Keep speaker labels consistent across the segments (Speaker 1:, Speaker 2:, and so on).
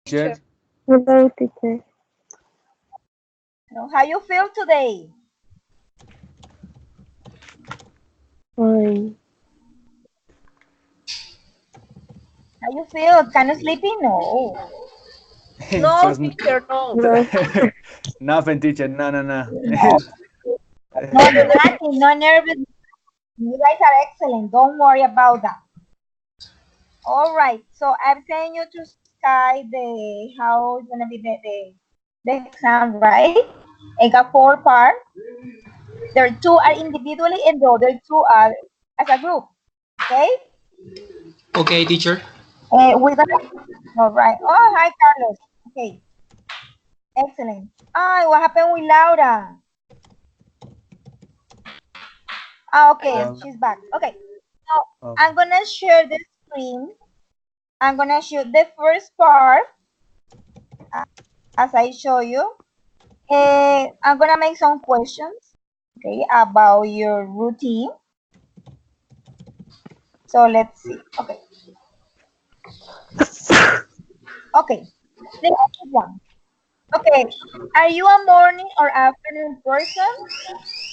Speaker 1: teacher.
Speaker 2: Hello, teacher.
Speaker 3: How you feel today?
Speaker 2: Fine.
Speaker 3: How you feel? Kind of sleepy? No.
Speaker 1: Pues
Speaker 4: Teacher, no.
Speaker 2: No,
Speaker 1: nothing, teacher. No, no, no.
Speaker 3: No. No, nothing. No nervous. You guys are excellent. Don't worry about that. All right. So I'm sending you to Sky the how it's gonna be the exam, right? I got 4 parts. There two are individually and the other two are as a group. Okay?
Speaker 5: Okay, teacher.
Speaker 3: We're gonna all right. Oh hi Carlos. Okay, excellent. Ah, what happened with Laura? Ah, okay,
Speaker 1: Um,
Speaker 3: she's back. Okay. So
Speaker 1: oh,
Speaker 3: I'm gonna share the screen. I'm gonna show the first part uh, as I show you. I'm gonna make some questions, okay, about your routine. So let's see. Okay. Okay. The first one. Okay. Are you a morning or afternoon person?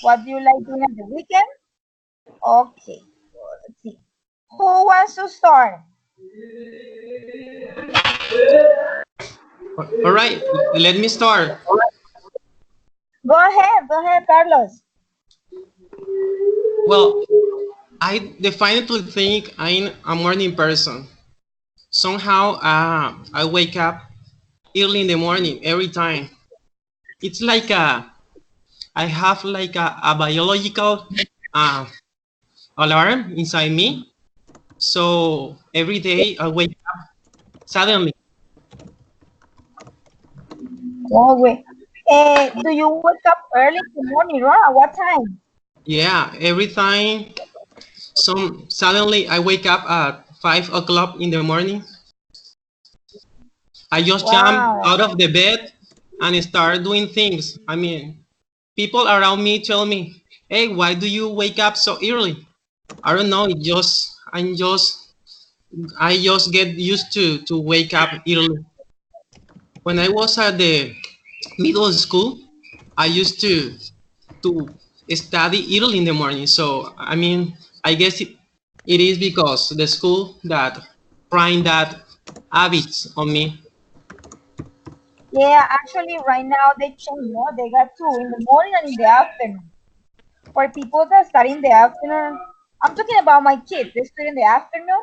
Speaker 3: What do you like doing at the weekend? Okay. So let's see. Who wants to start?
Speaker 5: All right, let me start.
Speaker 3: Go ahead, Carlos.
Speaker 5: Well, I definitely think I'm a morning person. Somehow, I wake up early in the morning every time. It's like I have like a biological uh, alarm inside me. So every day I wake up suddenly.
Speaker 3: Oh, wait. Do you wake up early in the morning, right? At what time?
Speaker 5: Yeah, every time. Suddenly I wake up at 5 o'clock in the morning. I just jump
Speaker 3: Wow.
Speaker 5: out of the bed and start doing things. I mean, people around me tell me, "Hey, why do you wake up so early?" I don't know. I just get used to wake up early. When I was at the middle school, I used to study early in the morning. So I mean, I guess it is because the school that trying that habits on me.
Speaker 3: Yeah, actually, right now they change, no? They got two in the morning and in the afternoon. For people that study in the afternoon, I'm talking about my kids. They study in the afternoon,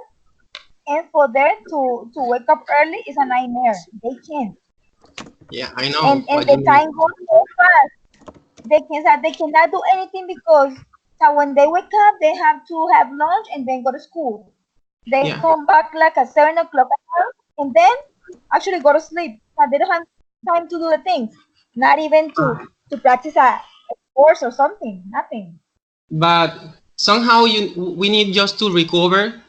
Speaker 3: and for them to wake up early is a nightmare. They can't,
Speaker 5: Yeah, I know
Speaker 3: and
Speaker 5: what you
Speaker 3: the
Speaker 5: mean.
Speaker 3: time goes so fast. They cannot do anything because so when they wake up, they have to have lunch and then go to school. They
Speaker 5: Yeah,
Speaker 3: come back like at 7 o'clock and then actually go to sleep. So they don't have time to do the things, not even to practice a course or something. Nothing.
Speaker 5: but somehow we need just to recover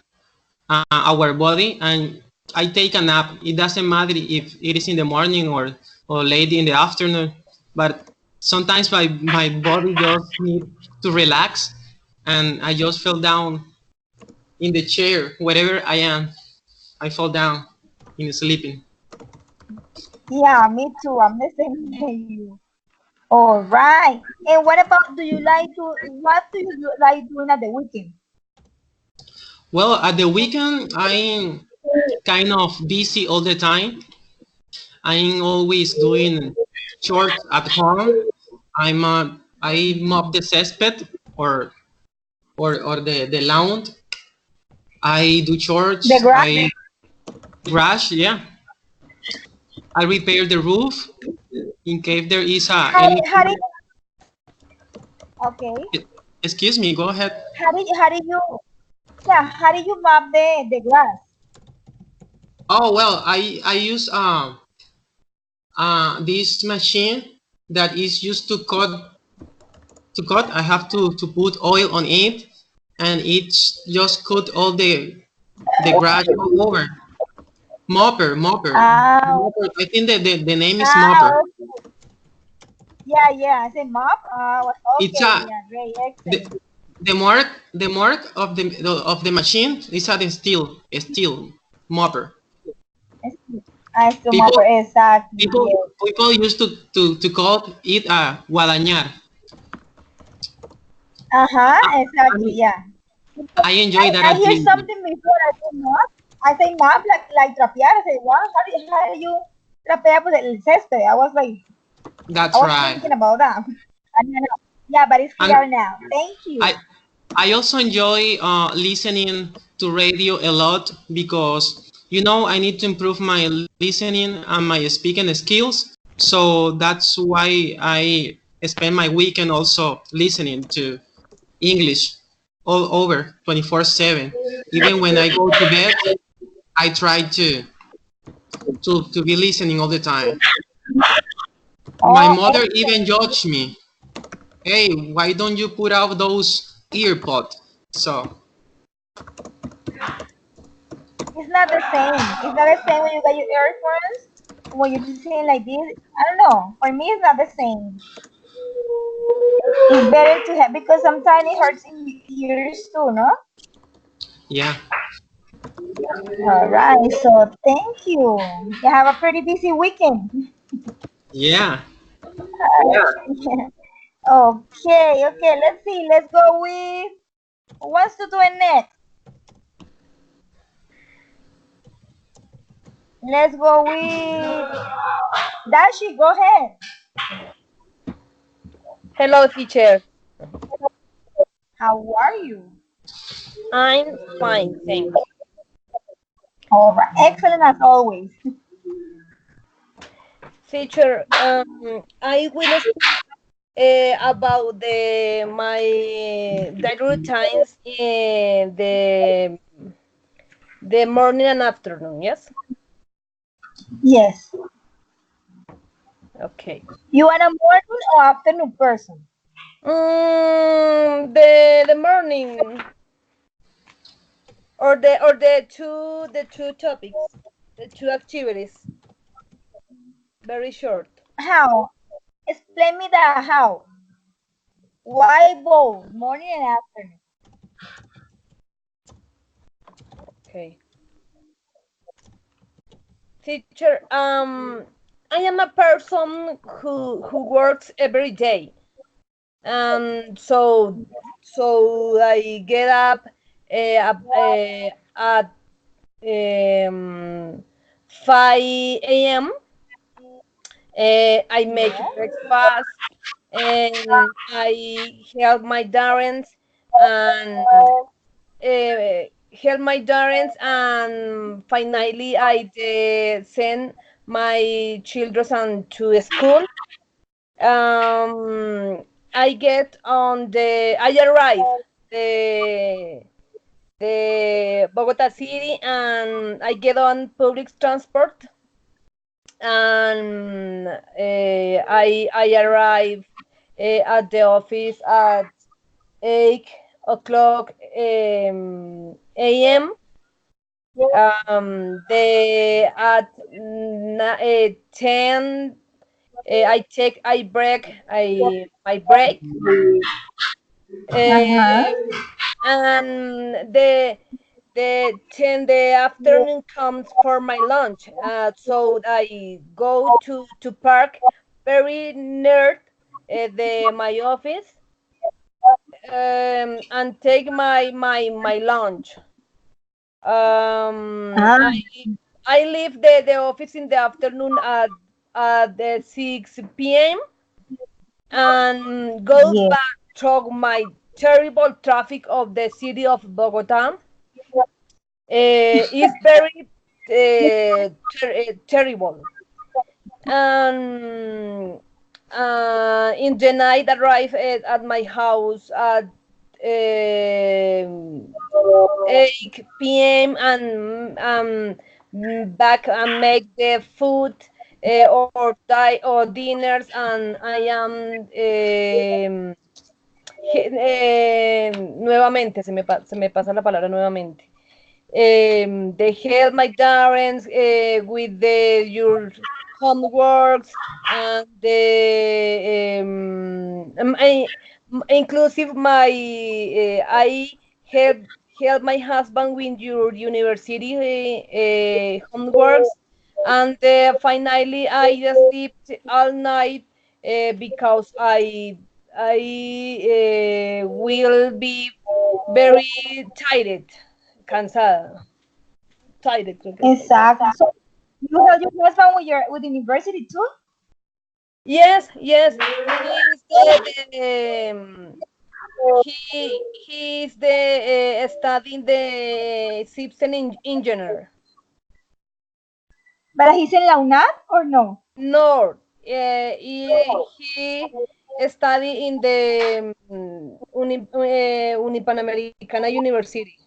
Speaker 5: our body, and I take a nap. It doesn't matter if it is in the morning or late in the afternoon, but sometimes my body just need to relax, and I just fell down in the chair wherever I am. I fall down in sleeping.
Speaker 3: Yeah, me too. I'm the same as you. All right. And what about what do you like doing at the weekend?
Speaker 5: Well, at the weekend, I'm kind of busy all the time. I'm always doing chores at home. I mop the cesspit or or the lawn. I do
Speaker 3: The
Speaker 5: chores.
Speaker 3: grass?
Speaker 5: I brush. Yeah. I repair the roof in case there is
Speaker 3: How
Speaker 5: anything.
Speaker 3: did okay?
Speaker 5: Excuse me. Go ahead.
Speaker 3: How did you yeah? How did you mop the grass?
Speaker 5: Oh well, I use this machine that is used to cut. I have to put oil on it, and it's just cut all the grass all over.
Speaker 3: Ah,
Speaker 5: Mopper. I think the name is
Speaker 3: ah,
Speaker 5: mopper.
Speaker 3: okay. Yeah, yeah. I said mop.
Speaker 5: It's
Speaker 3: Okay.
Speaker 5: a
Speaker 3: Yeah, great,
Speaker 5: the,
Speaker 3: excellent.
Speaker 5: the mark of the machine is a steel mopper. People,
Speaker 3: exactly.
Speaker 5: people used to call it guadañar. I
Speaker 3: Exactly,
Speaker 5: mean,
Speaker 3: yeah.
Speaker 5: I enjoy that
Speaker 3: I hear
Speaker 5: activity.
Speaker 3: something before. I say map like trapear. I say what? How do you trapea pues el césped? I
Speaker 5: That's
Speaker 3: was
Speaker 5: right.
Speaker 3: thinking about that. I don't know. Yeah, but it's
Speaker 5: And
Speaker 3: clear now. Thank you.
Speaker 5: I also enjoy listening to radio a lot because I need to improve my listening and my speaking skills. So that's why I spend my weekend also listening to English all over 24/7. Even when I go to bed, I try to be listening all the time. My
Speaker 3: Oh,
Speaker 5: mother even
Speaker 3: excellent.
Speaker 5: judged me. Hey, why don't you put out those earpods? So
Speaker 3: It's not the same. It's not the same when you got your earphones. When you're just saying like this, I don't know. For me, it's not the same. It's better to have because sometimes it hurts in your ears too, no?
Speaker 5: yeah,
Speaker 3: All right. So thank you. You have a pretty busy weekend.
Speaker 5: yeah.
Speaker 3: Okay. Okay. Let's see. Let's go with who wants to do it next. Let's go with Dashi. Go ahead.
Speaker 2: Hello, teacher.
Speaker 3: How are you?
Speaker 2: I'm fine, thanks.
Speaker 3: All right. Excellent as always.
Speaker 2: Teacher, I will speak about my daily routines in the morning and afternoon. Yes.
Speaker 3: Yes.
Speaker 2: Okay.
Speaker 3: You are a morning or afternoon person?
Speaker 2: The morning or the two topics, the two activities. Very short.
Speaker 3: How? Explain me the how. Why both morning and afternoon?
Speaker 2: Okay. Teacher, I am a person who works every day, and so I get up at 5 a.m. I make
Speaker 3: Yeah.
Speaker 2: breakfast and I help my parents and finally I send my children to school. Um, I arrive the Bogota city and I get on public transport and I arrive at the office at 8 o'clock a.m. The at 10 I break I my break
Speaker 3: Uh-huh.
Speaker 2: and the afternoon comes for my lunch. So I go to park very near my office and take my lunch.
Speaker 3: Ah,
Speaker 2: I leave the office in the afternoon at the 6 p.m. and go
Speaker 3: yes.
Speaker 2: back through my terrible traffic of the city of Bogota. Is very terrible. And in the night, arrive at my house at 8 p.m. and back and make the food or dinners, and I am nuevamente se me pasa la palabra nuevamente. They help my parents with your homeworks and inclusive my I help my husband with your university homeworks and finally I slept all night because I will be very tired, cansada, tired creo que es.
Speaker 3: Exactly. So you have your husband with university too?
Speaker 2: Yes, yes, he's the studying the system engineer.
Speaker 3: But he's in la UNAM or no?
Speaker 2: No, he study in the Unipanamericana University.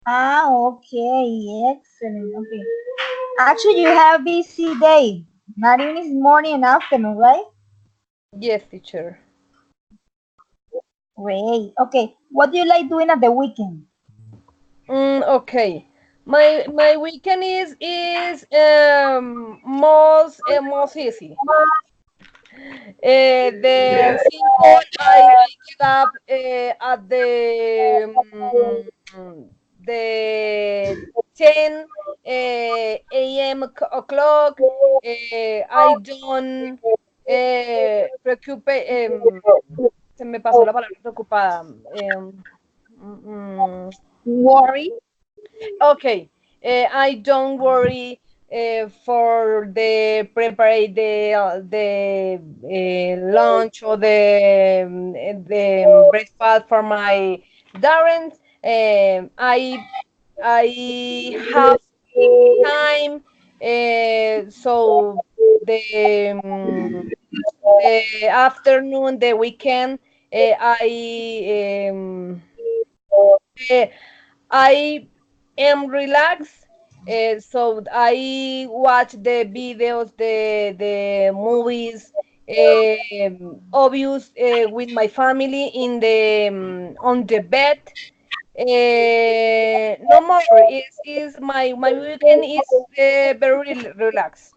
Speaker 3: Ah, okay, excellent. Okay. Actually, you have busy day. Not even it's morning and afternoon, right?
Speaker 2: Yes, teacher.
Speaker 3: Great. Okay. What do you like doing at the weekend?
Speaker 2: Okay. My weekend is most easy. The simple I get up at the 10 a.m. o'clock. I don't preocupe. Se me pasó la palabra preocupada.
Speaker 3: Worry.
Speaker 2: Okay, I don't worry for the prepare the lunch or the breakfast for my parents. I have time, so the afternoon, the weekend, uh, I am relaxed. So I watch the videos, the movies, obvious with my family in the on the bed. No more. Is my weekend is very relaxed.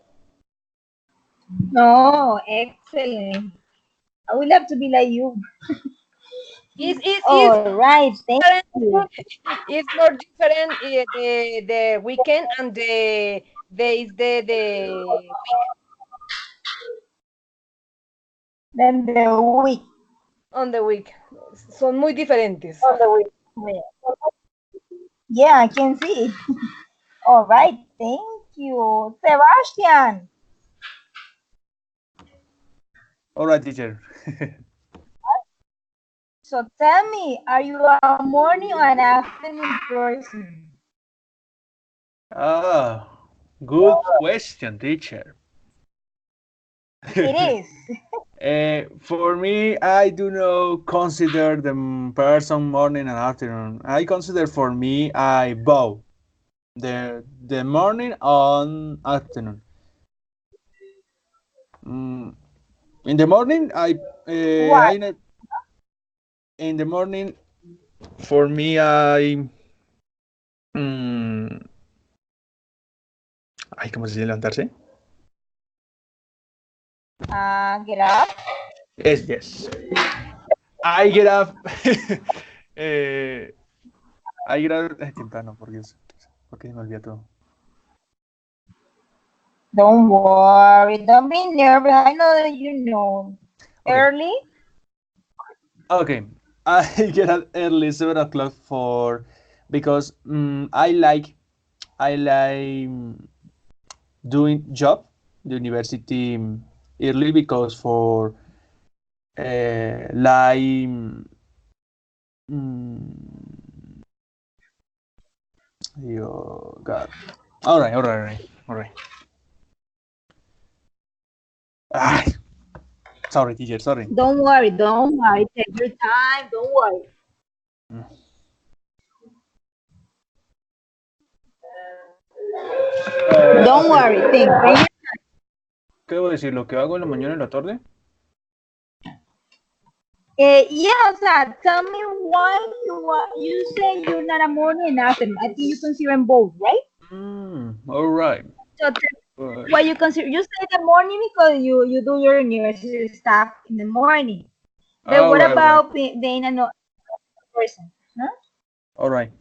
Speaker 3: No, excellent. I would love to be like you.
Speaker 2: Is
Speaker 3: All right. Thank
Speaker 2: different.
Speaker 3: you.
Speaker 2: It's more different the weekend and the week
Speaker 3: Then the week.
Speaker 2: on the week. Son muy diferentes.
Speaker 3: Yeah, I can see. All right. Thank you. Sebastian.
Speaker 1: All right, teacher.
Speaker 3: So tell me, are you a morning or an afternoon person?
Speaker 1: Ah, good question, teacher.
Speaker 3: It is.
Speaker 1: For me, I do not consider the person morning and afternoon. I consider for me I bow the morning and afternoon. Mm, in the morning,
Speaker 3: Why?
Speaker 1: in the morning for me mm, ay, ¿cómo se dice levantarse?
Speaker 3: Get up.
Speaker 1: Yes, yes. I get up. eh, I get up temprano, porque se me olvida todo.
Speaker 3: Don't worry. Don't be nervous. I know that you know.
Speaker 1: Okay.
Speaker 3: Early?
Speaker 1: Okay, I get up early 7 o'clock because I like doing job the university early because for like oh God. All right. Ah, sorry, teacher. Sorry.
Speaker 3: Don't worry. Don't worry. Take your time. Don't worry. Don't worry. Think.
Speaker 1: ¿Qué debo decir? ¿Lo que hago en la mañana y en la tarde?
Speaker 3: Yeah, o sea, tell me why you say you're not a morning and afternoon. I think you consider them both, right?
Speaker 1: All right.
Speaker 3: So why you consider you say the morning because you do your university stuff in the morning. But what about being another person?
Speaker 1: All right.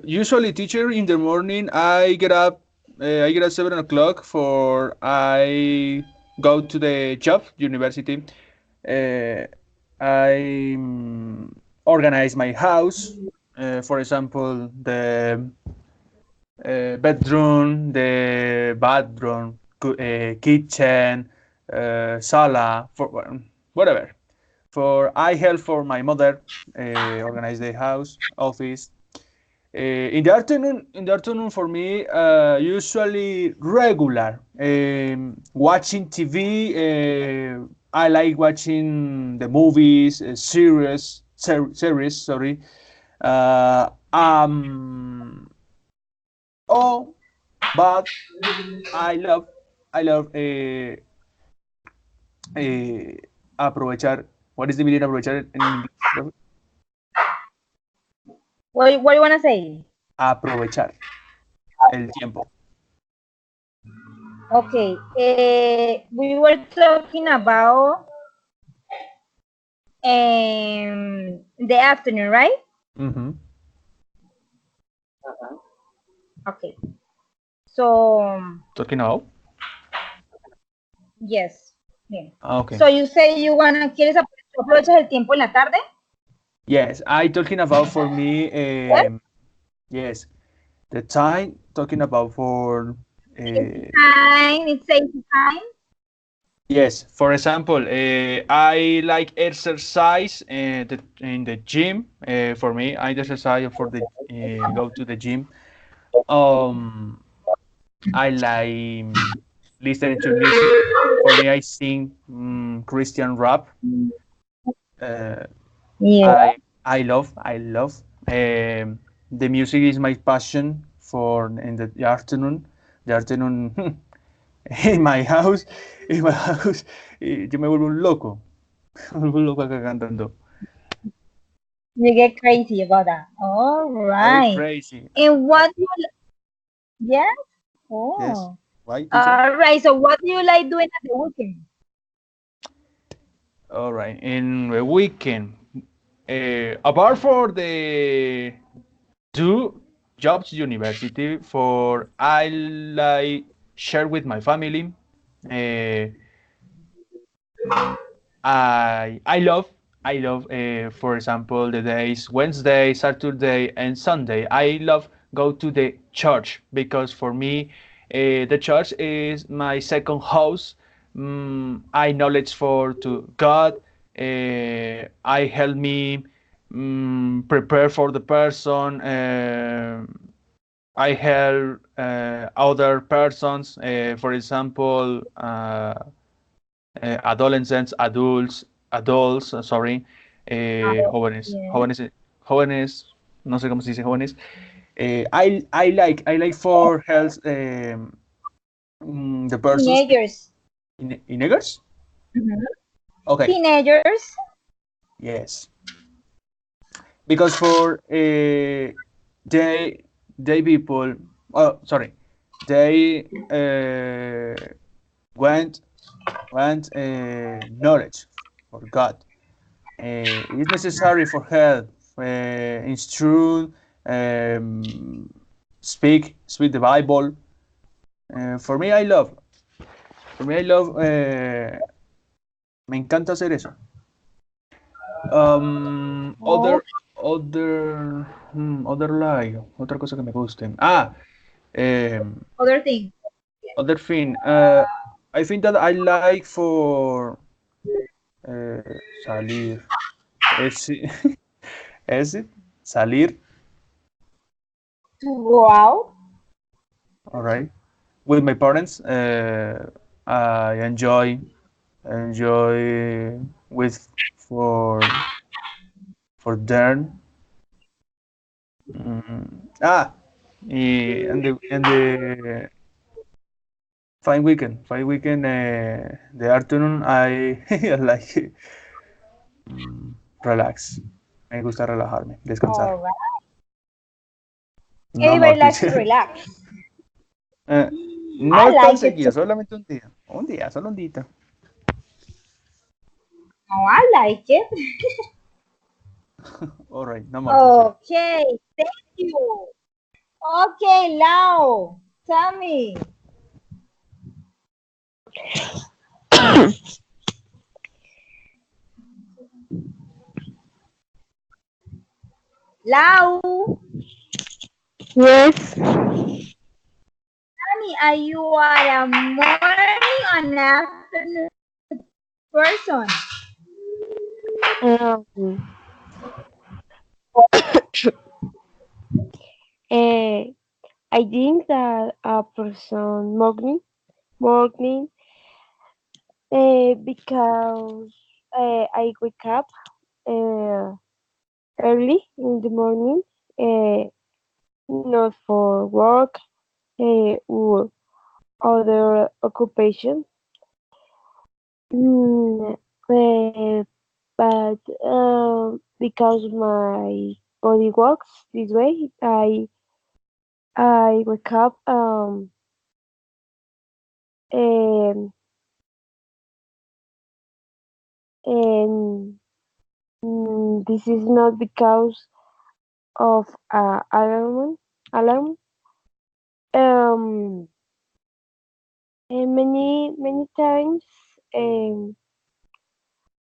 Speaker 1: Usually, teacher, in the morning, I get up I get at 7 o'clock for I go to the job university. I organize my house. For example, the bedroom, the bathroom, kitchen, sala, for whatever. For I help for my mother organize the house, office. In the afternoon for me, usually regular. Watching TV. I like watching the movies, series. Sorry. Uh, um. Oh, but I love aprovechar. What is the meaning aprovechar en inglés?
Speaker 3: What do you want to say?
Speaker 1: Aprovechar el tiempo.
Speaker 3: Okay. We were talking about the afternoon, right?
Speaker 1: Mm-hmm.
Speaker 3: Okay. So
Speaker 1: Talking about.
Speaker 3: yes. Yeah.
Speaker 1: Okay.
Speaker 3: So you say you wanna quieres aprovechas el tiempo en la tarde?
Speaker 1: Yes, I talking about for me.
Speaker 3: What?
Speaker 1: Yes, the time talking about for.
Speaker 3: Time. It's safety time.
Speaker 1: Yes, for example, I like exercise in the gym. For me, I exercise for the go to the gym. Um, I like listening to music. For me, I sing Christian rap. Uh,
Speaker 3: Yeah.
Speaker 1: I love. The music is my passion for in the afternoon. The afternoon in my house, in my house, yo me vuelvo un loco. Me vuelvo un loco acá cantando.
Speaker 3: You get crazy about that. All
Speaker 1: I
Speaker 3: right.
Speaker 1: crazy.
Speaker 3: And what do you yes?
Speaker 1: Yes.
Speaker 3: Oh.
Speaker 1: Why, teacher?
Speaker 3: All right. So what do you like doing at the weekend?
Speaker 1: All right. In the weekend, apart for the two jobs university, for I like share with my family. Uh, I love for example the days Wednesday, Saturday, and Sunday. I love go to the church because for me the church is my second house. I knowledge for to God. I help me prepare for the person. I help other persons. For example. Adolescents, adults, sorry, jóvenes,
Speaker 3: Yeah.
Speaker 1: jóvenes, no sé cómo se dice jóvenes. I like for health the persons
Speaker 3: Teenagers.
Speaker 1: in niggers.
Speaker 3: Mhm.
Speaker 1: Okay,
Speaker 3: Teenagers.
Speaker 1: yes, because for they people, oh sorry, they want knowledge for God. It's necessary for help, instruct, speak the Bible. For me, I love. For me, I love. Me encanta hacer eso.
Speaker 3: Oh,
Speaker 1: Other like, otra cosa que me guste.
Speaker 3: other thing.
Speaker 1: Other thing. I think that I like for salir. Es, es it? Salir.
Speaker 3: To go out.
Speaker 1: All right. With my parents, I enjoy with for them. And the fine weekend, the afternoon, I I like relax. Me gusta relajarme, descansar.
Speaker 3: All right.
Speaker 1: No more
Speaker 3: Anybody likes to
Speaker 1: teacher.
Speaker 3: relax.
Speaker 1: Eh,
Speaker 3: I
Speaker 1: no tan
Speaker 3: like it too.
Speaker 1: seguido, solamente un día. Un día, solo un día.
Speaker 3: Oh, I like it.
Speaker 1: All right, no more teacher.
Speaker 3: Okay, thank you. Okay, Lau. Tammy. Lau.
Speaker 4: Yes.
Speaker 3: Tammy, are you a morning or afternoon person?
Speaker 4: Um, eh, I think that a person morning, because I wake up uh, early in the morning, uh, not for work or other occupation. Mm, but because my body works this way, I wake up um, and this is not because of alarm. Um, and many times um,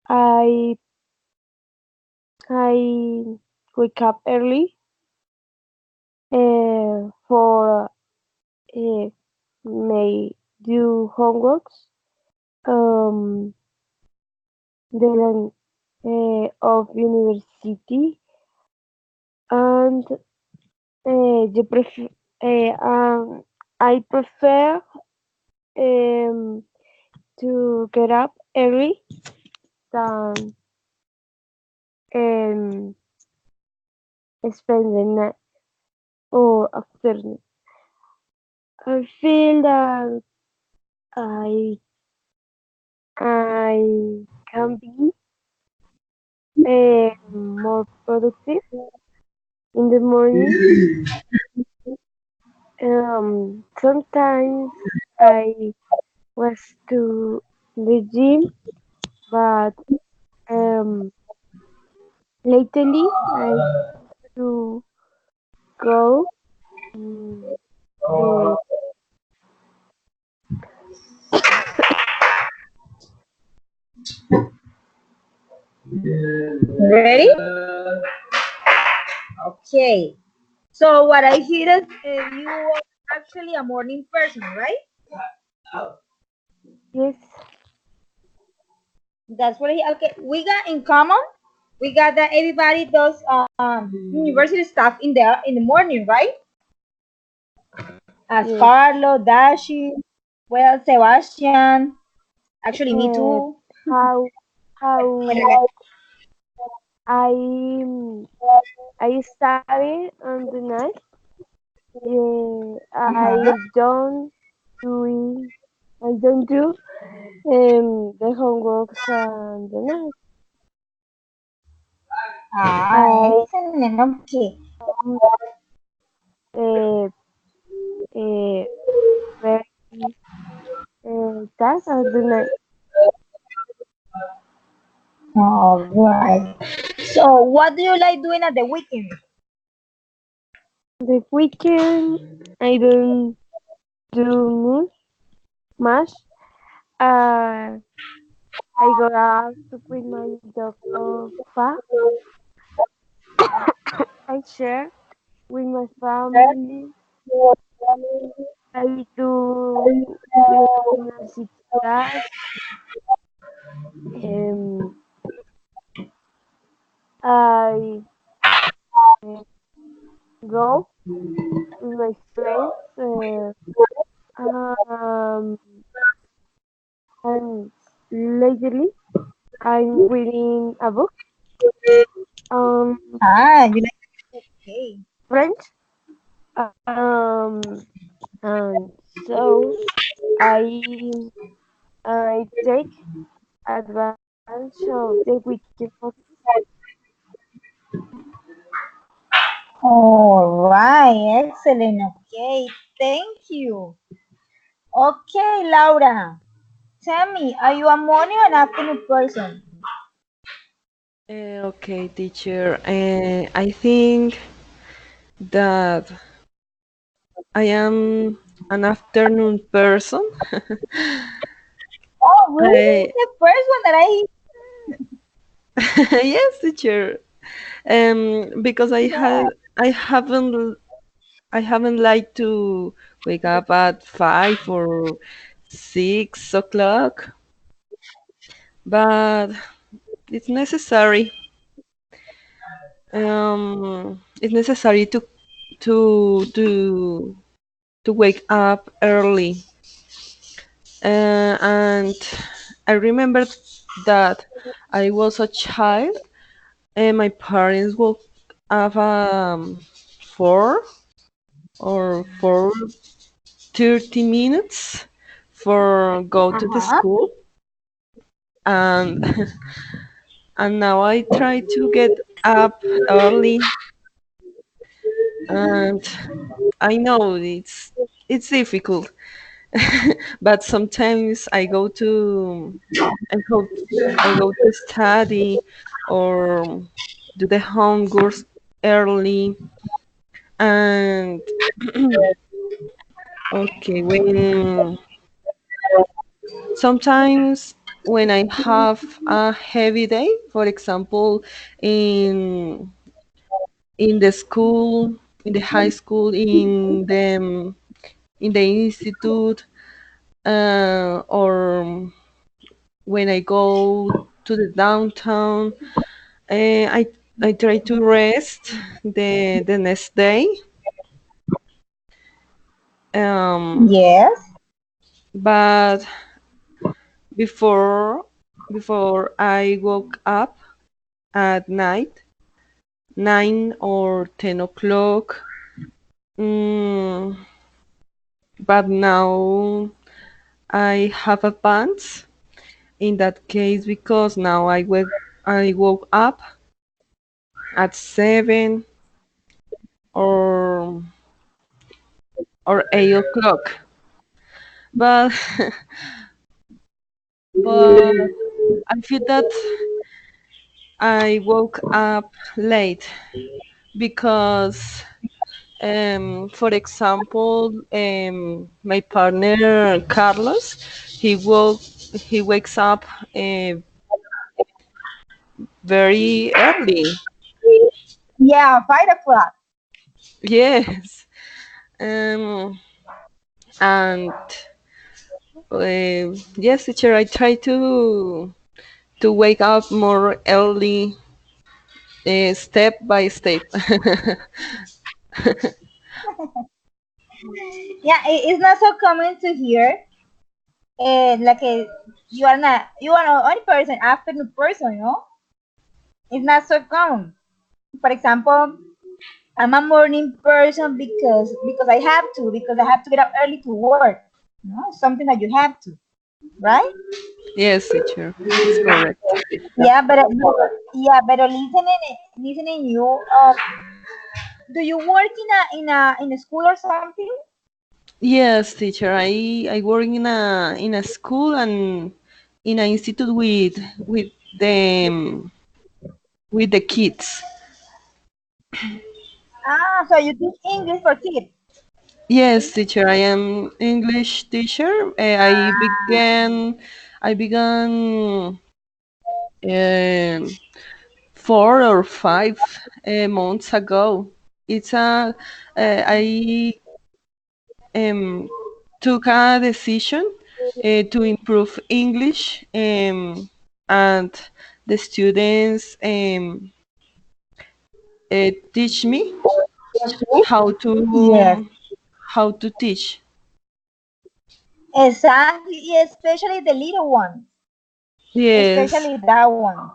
Speaker 4: I I wake up early for may do homeworks the of university and the I prefer um, to get up early than um, spend the night or afternoon. I feel that I can be more productive in the morning. Sometimes I was to the gym, but um, lately I to go mm, uh,
Speaker 3: Ready? Okay. So what I hear is you are actually a morning person, right?
Speaker 4: yes,
Speaker 3: That's what I okay. We got in common. We got that everybody does university stuff in the morning, right? As
Speaker 4: yes.
Speaker 3: Carlo, Dashi, well, Sebastian. Actually, me
Speaker 4: Uh,
Speaker 3: too.
Speaker 4: how how I I study on the night.
Speaker 3: Uh-huh.
Speaker 4: Doing I don't do the homeworks and the night.
Speaker 3: Ah,
Speaker 4: I
Speaker 3: excellent. Okay.
Speaker 4: um, uh, uh, very that at the night.
Speaker 3: All right. So, what do you like doing at the weekend?
Speaker 4: The weekend I don't do much. Uh, I go out to with my dog or fa. I share with my family. I do university class. Um, I go with my friends. Um, and lately I'm reading a book on
Speaker 3: Ah, you like okay.
Speaker 4: French. And so I I take advantage of the weekend for
Speaker 3: All right, excellent. Okay, thank you. Okay, Laura, tell me, are you a morning or an afternoon person?
Speaker 6: Okay, teacher. I think that I am
Speaker 4: an afternoon person.
Speaker 3: Oh, really?
Speaker 4: I,
Speaker 3: The first one that
Speaker 4: yes, teacher. Because
Speaker 3: yeah.
Speaker 4: I haven't liked to wake up at 5 or 6 o'clock, but it's necessary. It's necessary to to to wake up early. And I remember that I was a child and my parents woke up 4 or 4:30 for go to the
Speaker 3: Uh-huh.
Speaker 4: school, and and now I try to get up early, and I know it's difficult. But sometimes I go I go to study or do the homework early. And okay, when sometimes when I have a heavy day, for example, in the school, in the high school, in the institute, or when I go to the downtown, I try to rest the next day. Um,
Speaker 3: Yes.
Speaker 4: but before I woke up at night, 9 or 10 o'clock. Mm, but now I have advanced in that case because now I woke up at 7 or 8 o'clock. But but I feel that I woke up late because, for example, my partner Carlos, he wakes up uh, very early.
Speaker 3: Yeah, 5 o'clock.
Speaker 4: Yes. Um, and yes, teacher, I try to wake up more early, step by step.
Speaker 3: Yeah, it's not so common to hear. Like you are not only person, afternoon person, you know? It's not so common. For example, I'm a morning person because I have to get up early to work. You know, it's something that you have to, right?
Speaker 4: Yes, teacher, it's correct.
Speaker 3: Yeah, but listening you. Do you work in a school or something?
Speaker 4: Yes, teacher, I work in a school and in an institute with them with the kids.
Speaker 3: Ah, so you teach English for kids.
Speaker 4: Yes, teacher, I am English teacher. I began 4 or 5 months ago. It's a I took a decision to improve English, and the students teach me how
Speaker 3: Yes,
Speaker 4: how to teach.
Speaker 3: exactly. Especially the little ones,
Speaker 4: Yes,
Speaker 3: especially that one.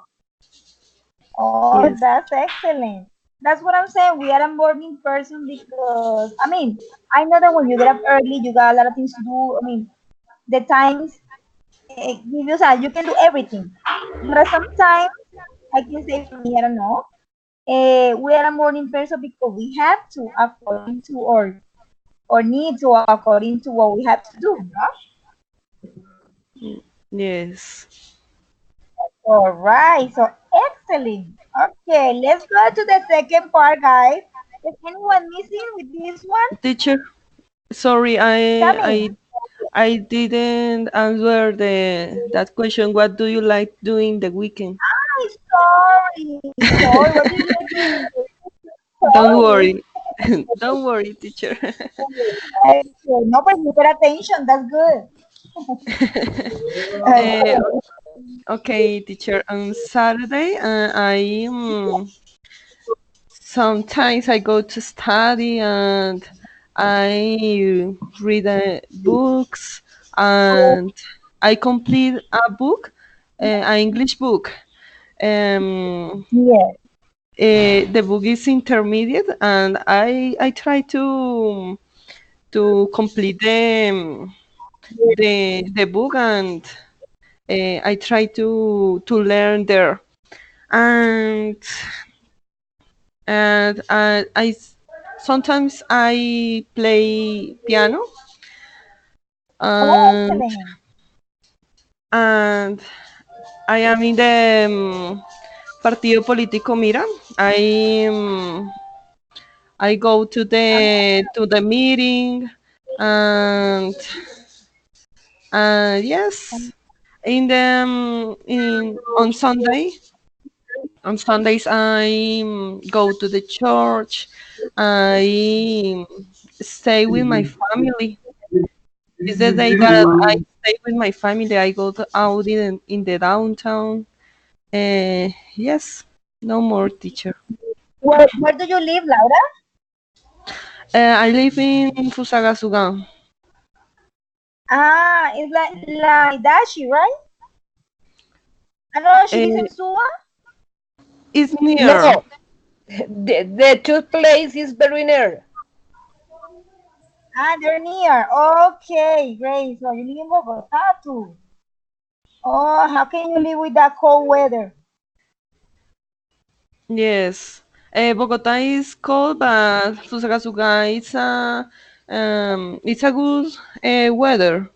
Speaker 3: Oh,
Speaker 4: yes,
Speaker 3: that's excellent. That's what I'm saying. We are a morning person because I mean I know that when you get up early, you got a lot of things to do. I mean the times give you that you can do everything. But sometimes I can say for me, I don't know. We are a morning person because we have to according to our needs or according to what we have to do. No?
Speaker 4: yes.
Speaker 3: All right. So excellent. Okay, let's go to the second part, guys. Is anyone missing with this one?
Speaker 4: Teacher. Sorry,
Speaker 3: Tell me.
Speaker 4: I didn't answer that question. What do you like doing the weekend?
Speaker 3: I'm sorry. Sorry. What do you like doing?
Speaker 4: Don't
Speaker 3: Sorry.
Speaker 4: worry. Don't worry, teacher.
Speaker 3: Okay. No, but you pay attention. That's good.
Speaker 4: Eh,
Speaker 3: Okay.
Speaker 4: okay, teacher. On Saturday, sometimes I go to study and I read books and I complete a book, an English book. Um,
Speaker 3: Yes.
Speaker 4: the book is intermediate, and I try to complete the book, and I try to learn there. And sometimes I play piano,
Speaker 3: Oh,
Speaker 4: and
Speaker 3: excellent.
Speaker 4: and I am in the Partido Político Mira. I go to the meeting, and yes, in the in on Sundays I go to the church. I stay with my family. It's the day that I stay with my family. I go out in the downtown. Yes, no more, teacher.
Speaker 3: Where do you live, Laura?
Speaker 4: I live in Fusagasugán.
Speaker 3: Ah, it's like Dashi, right? I know she lives
Speaker 4: Uh,
Speaker 3: in Suva.
Speaker 4: it's near.
Speaker 2: No, the two place is very near.
Speaker 3: Ah, they're near. Okay, great. So you live in Bogota too. Oh, how can you live with that cold weather?
Speaker 4: Yes. Bogota is cold, but Fusagasugán it's a good weather.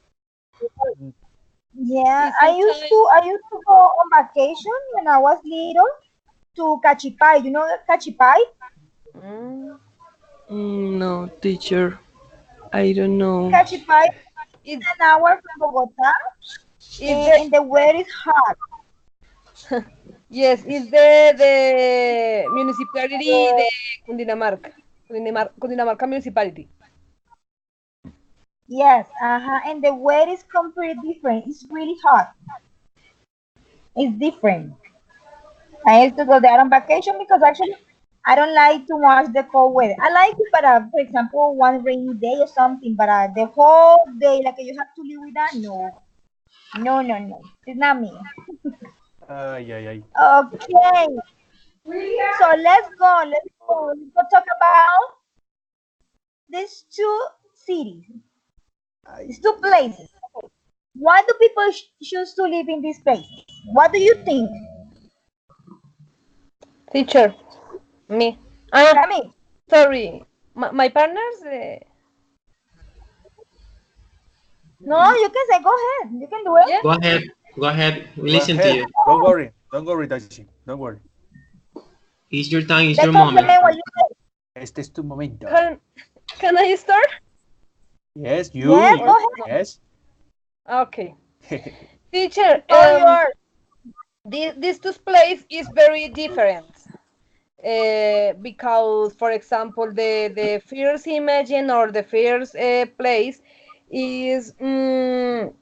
Speaker 3: Yeah,
Speaker 2: It's sometimes
Speaker 3: I used to go on vacation when I was little to Cachipay. You know Cachipay?
Speaker 2: mm,
Speaker 4: No, teacher. I don't know.
Speaker 3: Cachipay is
Speaker 2: it
Speaker 3: an hour from Bogota,
Speaker 2: is the
Speaker 3: and the weather is hot.
Speaker 2: yes, is the municipality de Cundinamarca. Cundinamarca municipality.
Speaker 3: Yes, and the weather is completely different. It's really hot. It's different. I used to go there on vacation because actually I don't like too much the cold weather. I like it, but for example, one rainy day or something. But the whole day, like you have to live with that. No, no, no, no. It's not me.
Speaker 1: Ay, ay, ay.
Speaker 3: Okay, so let's go. Let's go. Let's go talk about these two cities,
Speaker 1: Ay.
Speaker 3: these two places. Why do people choose to live in these places? What do you think?
Speaker 2: Teacher, me. Ah,
Speaker 3: Tell me.
Speaker 2: sorry. My partners.
Speaker 3: No, you can say. Go ahead. You can do it.
Speaker 2: Yeah.
Speaker 5: Go ahead. Go ahead. We
Speaker 1: Go
Speaker 5: listen to
Speaker 1: ahead.
Speaker 5: you.
Speaker 1: Don't worry. Don't worry, Tachi. Don't worry.
Speaker 5: It's your time. It's
Speaker 3: They
Speaker 5: your moment.
Speaker 3: complement what you say.
Speaker 1: Este es tu momento.
Speaker 2: Can I start?
Speaker 1: Yes,
Speaker 3: Yes,
Speaker 1: you.
Speaker 3: go ahead.
Speaker 2: No.
Speaker 1: Yes.
Speaker 2: Okay. Teacher,
Speaker 3: It's all yours.
Speaker 2: this two place is very different. Because, for example, the first imagine or the first place is the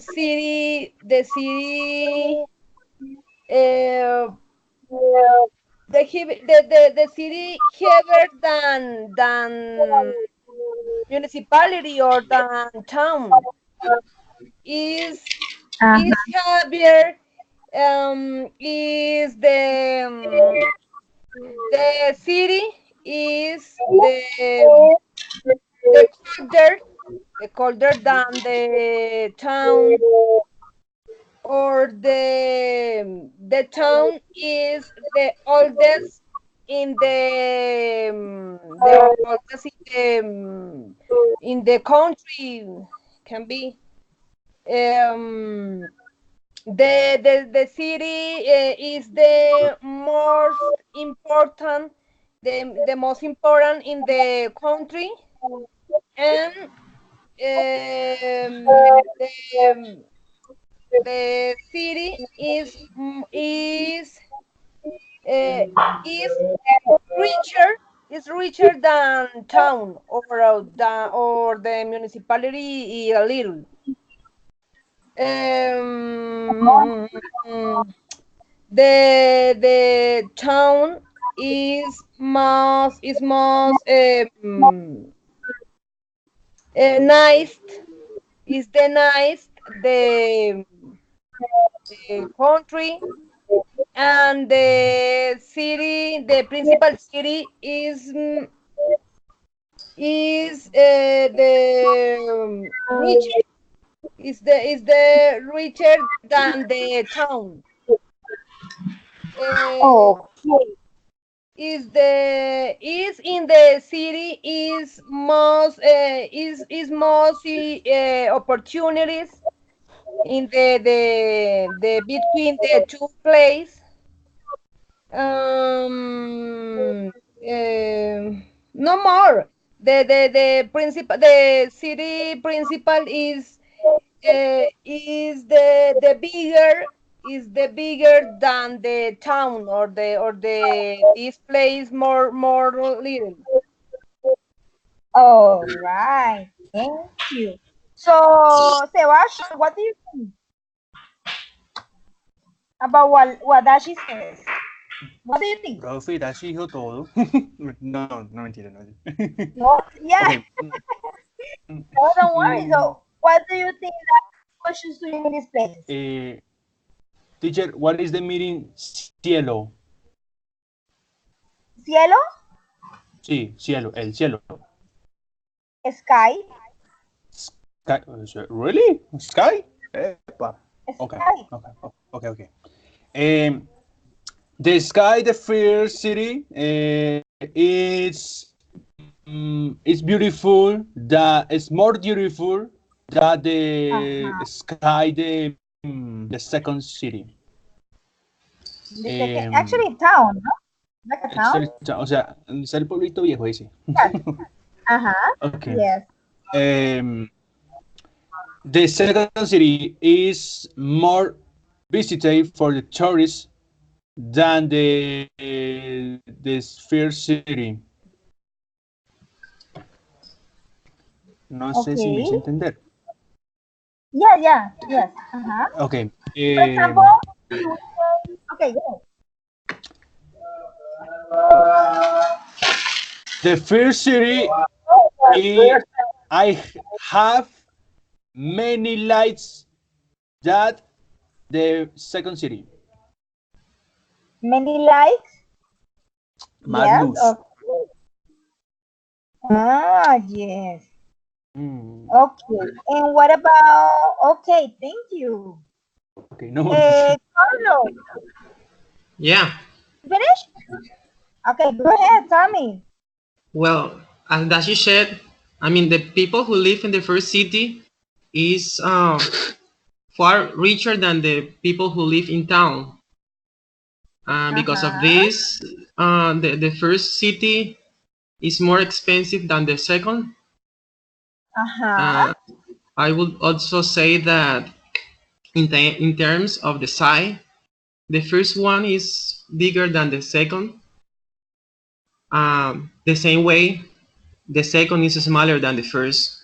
Speaker 2: city uh, the city heavier than municipality or than town is
Speaker 3: Uh-huh.
Speaker 2: is heavier is the city is the colder the colder than the town or the town is the oldest the oldest in the country can be um the city is the most important the most important in the country and the city is richer than town or the municipality a little. Um, the town is most nice, is the nice the country, and the principal city is the rich is the richer than the town. Uh,
Speaker 3: Okay.
Speaker 2: is in the city is most opportunities in the between the two places. Um, no more. The city principal is the bigger than the town or the this place more little.
Speaker 3: All right. Thank you. So, Sebastian, what do you think about what Dashi says? What do you think?
Speaker 1: Profe, Dashi dijo todo. No, no mentira, no.
Speaker 3: No, yeah.
Speaker 1: Okay.
Speaker 3: No, don't worry. So, what do you think that questions to you in this place?
Speaker 1: Teacher, what is the meaning cielo?
Speaker 3: Cielo,
Speaker 1: Sí, cielo, el cielo.
Speaker 3: sky,
Speaker 1: Sky, really? Sky? Epa. Okay,
Speaker 3: sky.
Speaker 1: okay. The sky, the first city, it's beautiful. It's more beautiful than the sky, the second city.
Speaker 3: The second, actually, town, no? Like a town.
Speaker 1: O sea, es el pueblito viejo ese.
Speaker 3: Okay. Yes.
Speaker 1: The second city is more visited for the tourists than the first city. No sé si me hice entender.
Speaker 3: Yeah, yes.
Speaker 1: Okay.
Speaker 3: For example, okay, go.
Speaker 1: The first city I have many lights that the second city.
Speaker 3: Many likes?
Speaker 1: Más
Speaker 3: Yes.
Speaker 1: luz.
Speaker 3: Okay. Yes. Okay. And what about? Okay, thank you.
Speaker 1: Okay, no.
Speaker 3: Carlos,
Speaker 5: Yeah.
Speaker 3: finish? Okay, go ahead, Tommy.
Speaker 5: Well, as Dashi said, I mean, the people who live in the first city is far richer than the people who live in town. Because of this, the first city is more expensive than the second. I would also say that in terms of the size, the first one is bigger than the second. The same way, the second is smaller than the first.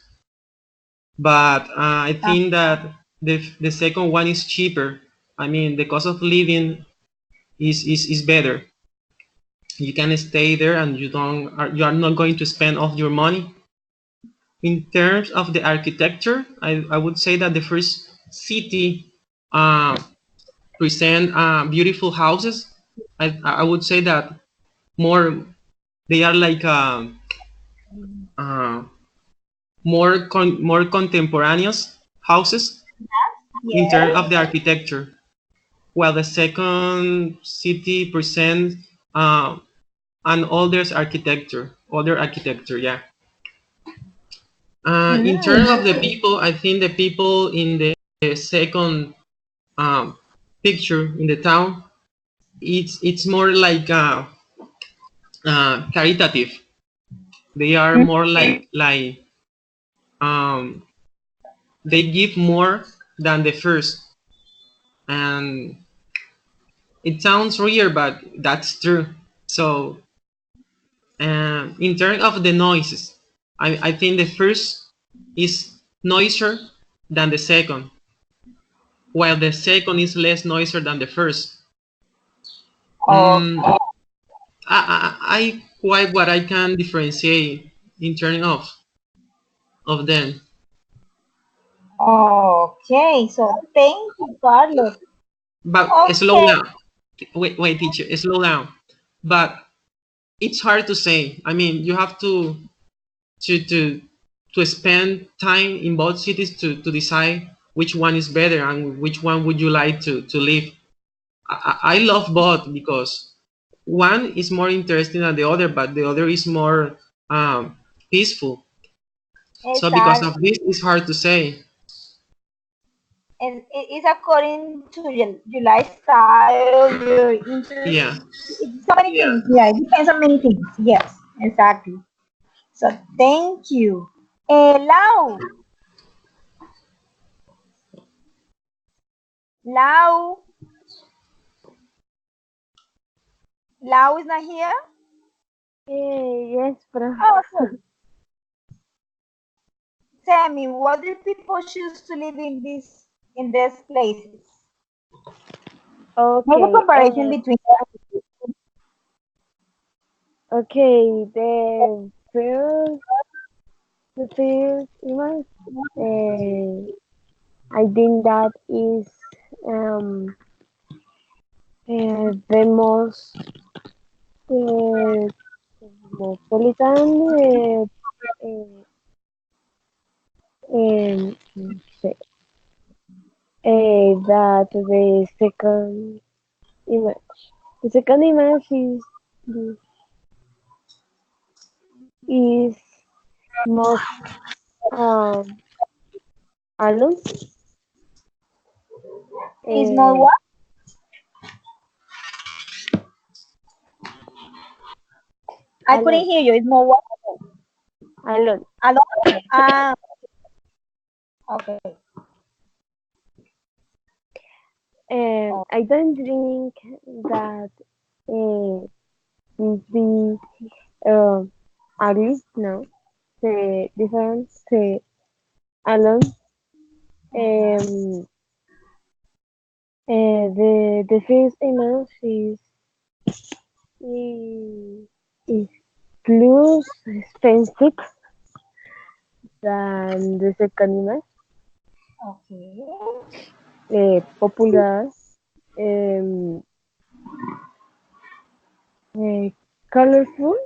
Speaker 5: But I think that the second one is cheaper. I mean, the cost of living is better. You can stay there and you are not going to spend all your money. In terms of the architecture, I would say that the first city present beautiful houses. I would say that they are like more contemporaneous houses in terms of the architecture, while the second city presents an older architecture. Yeah. In terms of the people, I think the people in the second picture in the town, it's more like caritative. They are more they give more than the first, and it sounds weird, but that's true. So in terms of the noises, I think the first is noisier than the second, while the second is less noisier than the first.
Speaker 3: Okay.
Speaker 5: I quite what I can differentiate in terms of them.
Speaker 3: Okay. So thank you, Carlos.
Speaker 5: But slow
Speaker 3: Okay.
Speaker 5: down. Wait, teacher, slow down. But it's hard to say. I mean, you have to to to spend time in both cities to decide which one is better and which one would you like to live. I love both because one is more interesting than the other, but the other is more peaceful. So because of
Speaker 3: Exactly.
Speaker 5: this, it's hard to say.
Speaker 3: And it is according to your lifestyle, your interest.
Speaker 5: Yeah.
Speaker 3: It's so many things. Yeah, it depends on many things. Yes, exactly. So thank you. Lau. Lau. Lau is not here?
Speaker 6: Yes, bro.
Speaker 3: Oh, okay. Tell me, what do people choose to live in these places? Make a
Speaker 6: Okay.
Speaker 3: comparison between
Speaker 6: Okay. The first image. I think that is um the most cosmopolitan. Um, say, that the second image. The second image is most um alone.
Speaker 3: is more
Speaker 6: Uh,
Speaker 3: what? I couldn't
Speaker 6: alone,
Speaker 3: hear you. It's more what?
Speaker 6: alone.
Speaker 3: Alone? Ah, okay.
Speaker 6: I don't think that the ugly. No, the difference alone. Um, the first image is plus expensive than the second image.
Speaker 3: Okay.
Speaker 6: Popular, um, uh, colorful,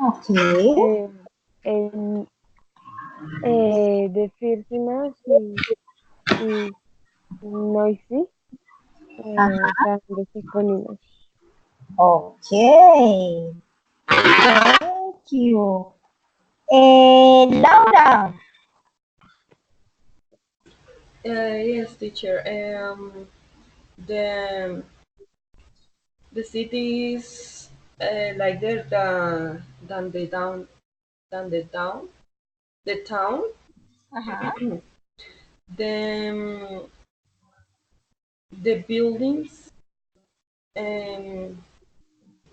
Speaker 3: Okay.
Speaker 6: and the first image is noisy than the second image.
Speaker 3: Okay. Thank you. Laura.
Speaker 4: Yes, teacher. The the city is lighter than the down than the town.
Speaker 3: Uh-huh.
Speaker 4: The the buildings and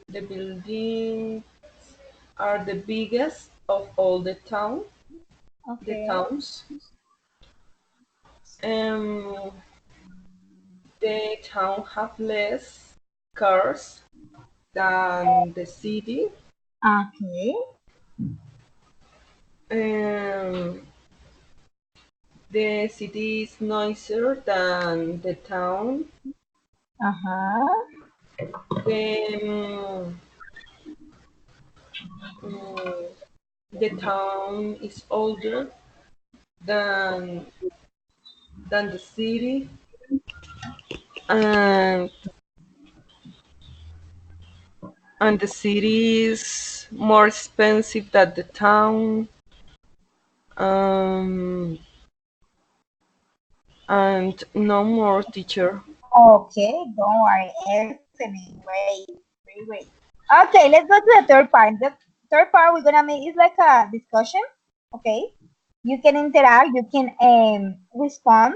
Speaker 4: the buildings are the biggest of all the
Speaker 3: Okay.
Speaker 4: towns. Um, the town have less cars than the city.
Speaker 3: Okay.
Speaker 4: Um, the city is noisier than the town.
Speaker 3: Uh-huh.
Speaker 4: The, um, the town is older than than the city, and the city is more expensive than the town. Um, and no more, teacher.
Speaker 3: Okay. Don't worry. Excellent. Great. Very great. Okay, let's go to the third part. The third part we're gonna make is like a discussion. Okay, you can interact. You can respond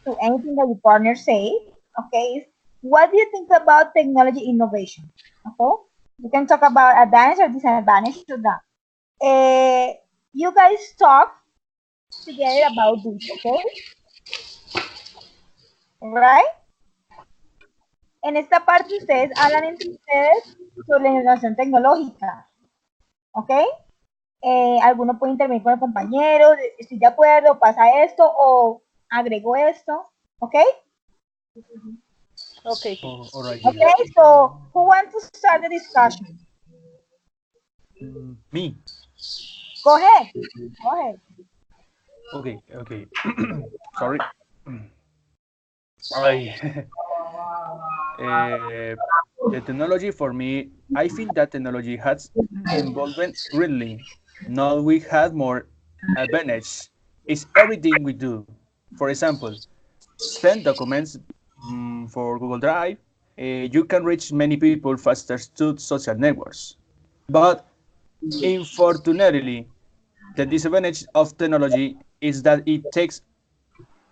Speaker 3: to anything that your partner say. Okay, what do you think about technology innovation? Okay, you can talk about advantage or disadvantage to that. Uh, you guys talk together about this. Okay, right? En esta parte ustedes hablan entre ustedes sobre la innovación tecnológica. ¿Ok? Alguno puede intervenir con el compañero, estoy de acuerdo, pasa esto o agrego esto. ¿Ok?
Speaker 2: Okay.
Speaker 1: All right.
Speaker 3: Okay, so who wants to start the discussion?
Speaker 1: Me.
Speaker 3: Go ahead. Go ahead.
Speaker 1: Okay. Sorry. I, the technology for me, I think that technology has evolved greatly. Now we have more advantage. It's everything we do. For example, send documents for Google Drive. You can reach many people faster to social networks. But unfortunately, the disadvantage of technology is that it takes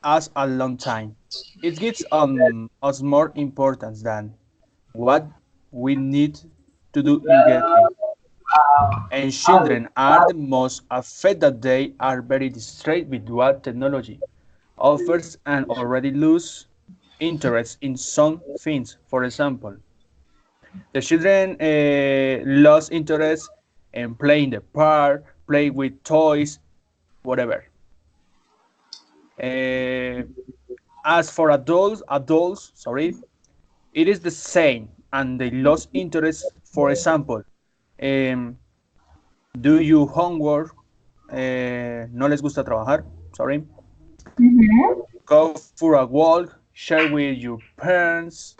Speaker 1: us a long time. It gives us more importance than what we need to do immediately. And children are the most affected. They are very distracted with what technology offers and already lose interest in some things. For example, the children lost interest in playing the park, play with toys, whatever. Uh, as for adults, it is the same, and they lost interest. For example, do you homework, no les gusta trabajar, sorry, go for a walk, share with your parents,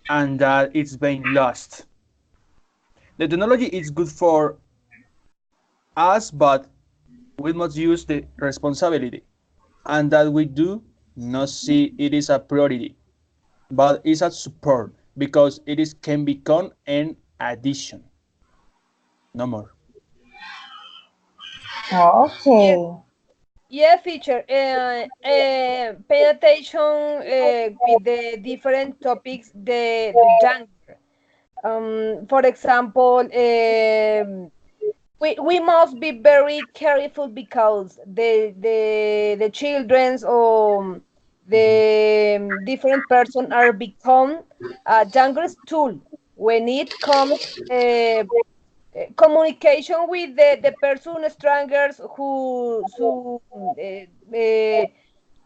Speaker 1: and that it's being lost. The technology is good for us, but we must use the responsibility, and that we do not see it is a priority, but it's a support because it is can become an addition. No more.
Speaker 3: Okay.
Speaker 2: Yes, teacher. Pay attention with the different topics. The genre. For example, we must be very careful because the childrens or the different person are become a youngest tool when it comes communication with the person strangers who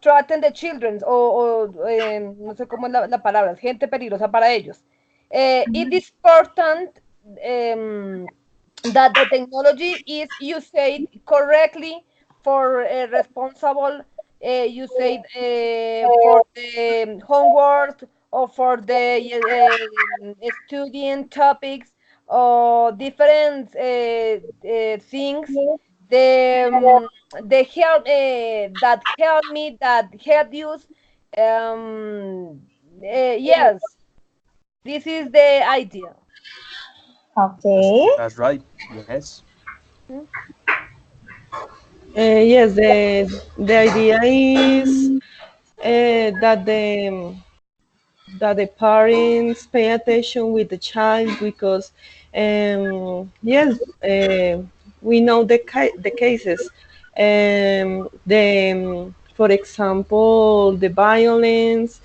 Speaker 2: traten the children o no sé cómo es la palabra, gente peligrosa para ellos. It is important that the technology is used correctly for responsible used for the homework or for the studying topics or different things the help that help me that help you yes, this is the idea.
Speaker 3: Okay.
Speaker 1: That's right. Yes.
Speaker 4: Yes, the idea is that the parents pay attention with the child because yes, we know the cases, for example the violence,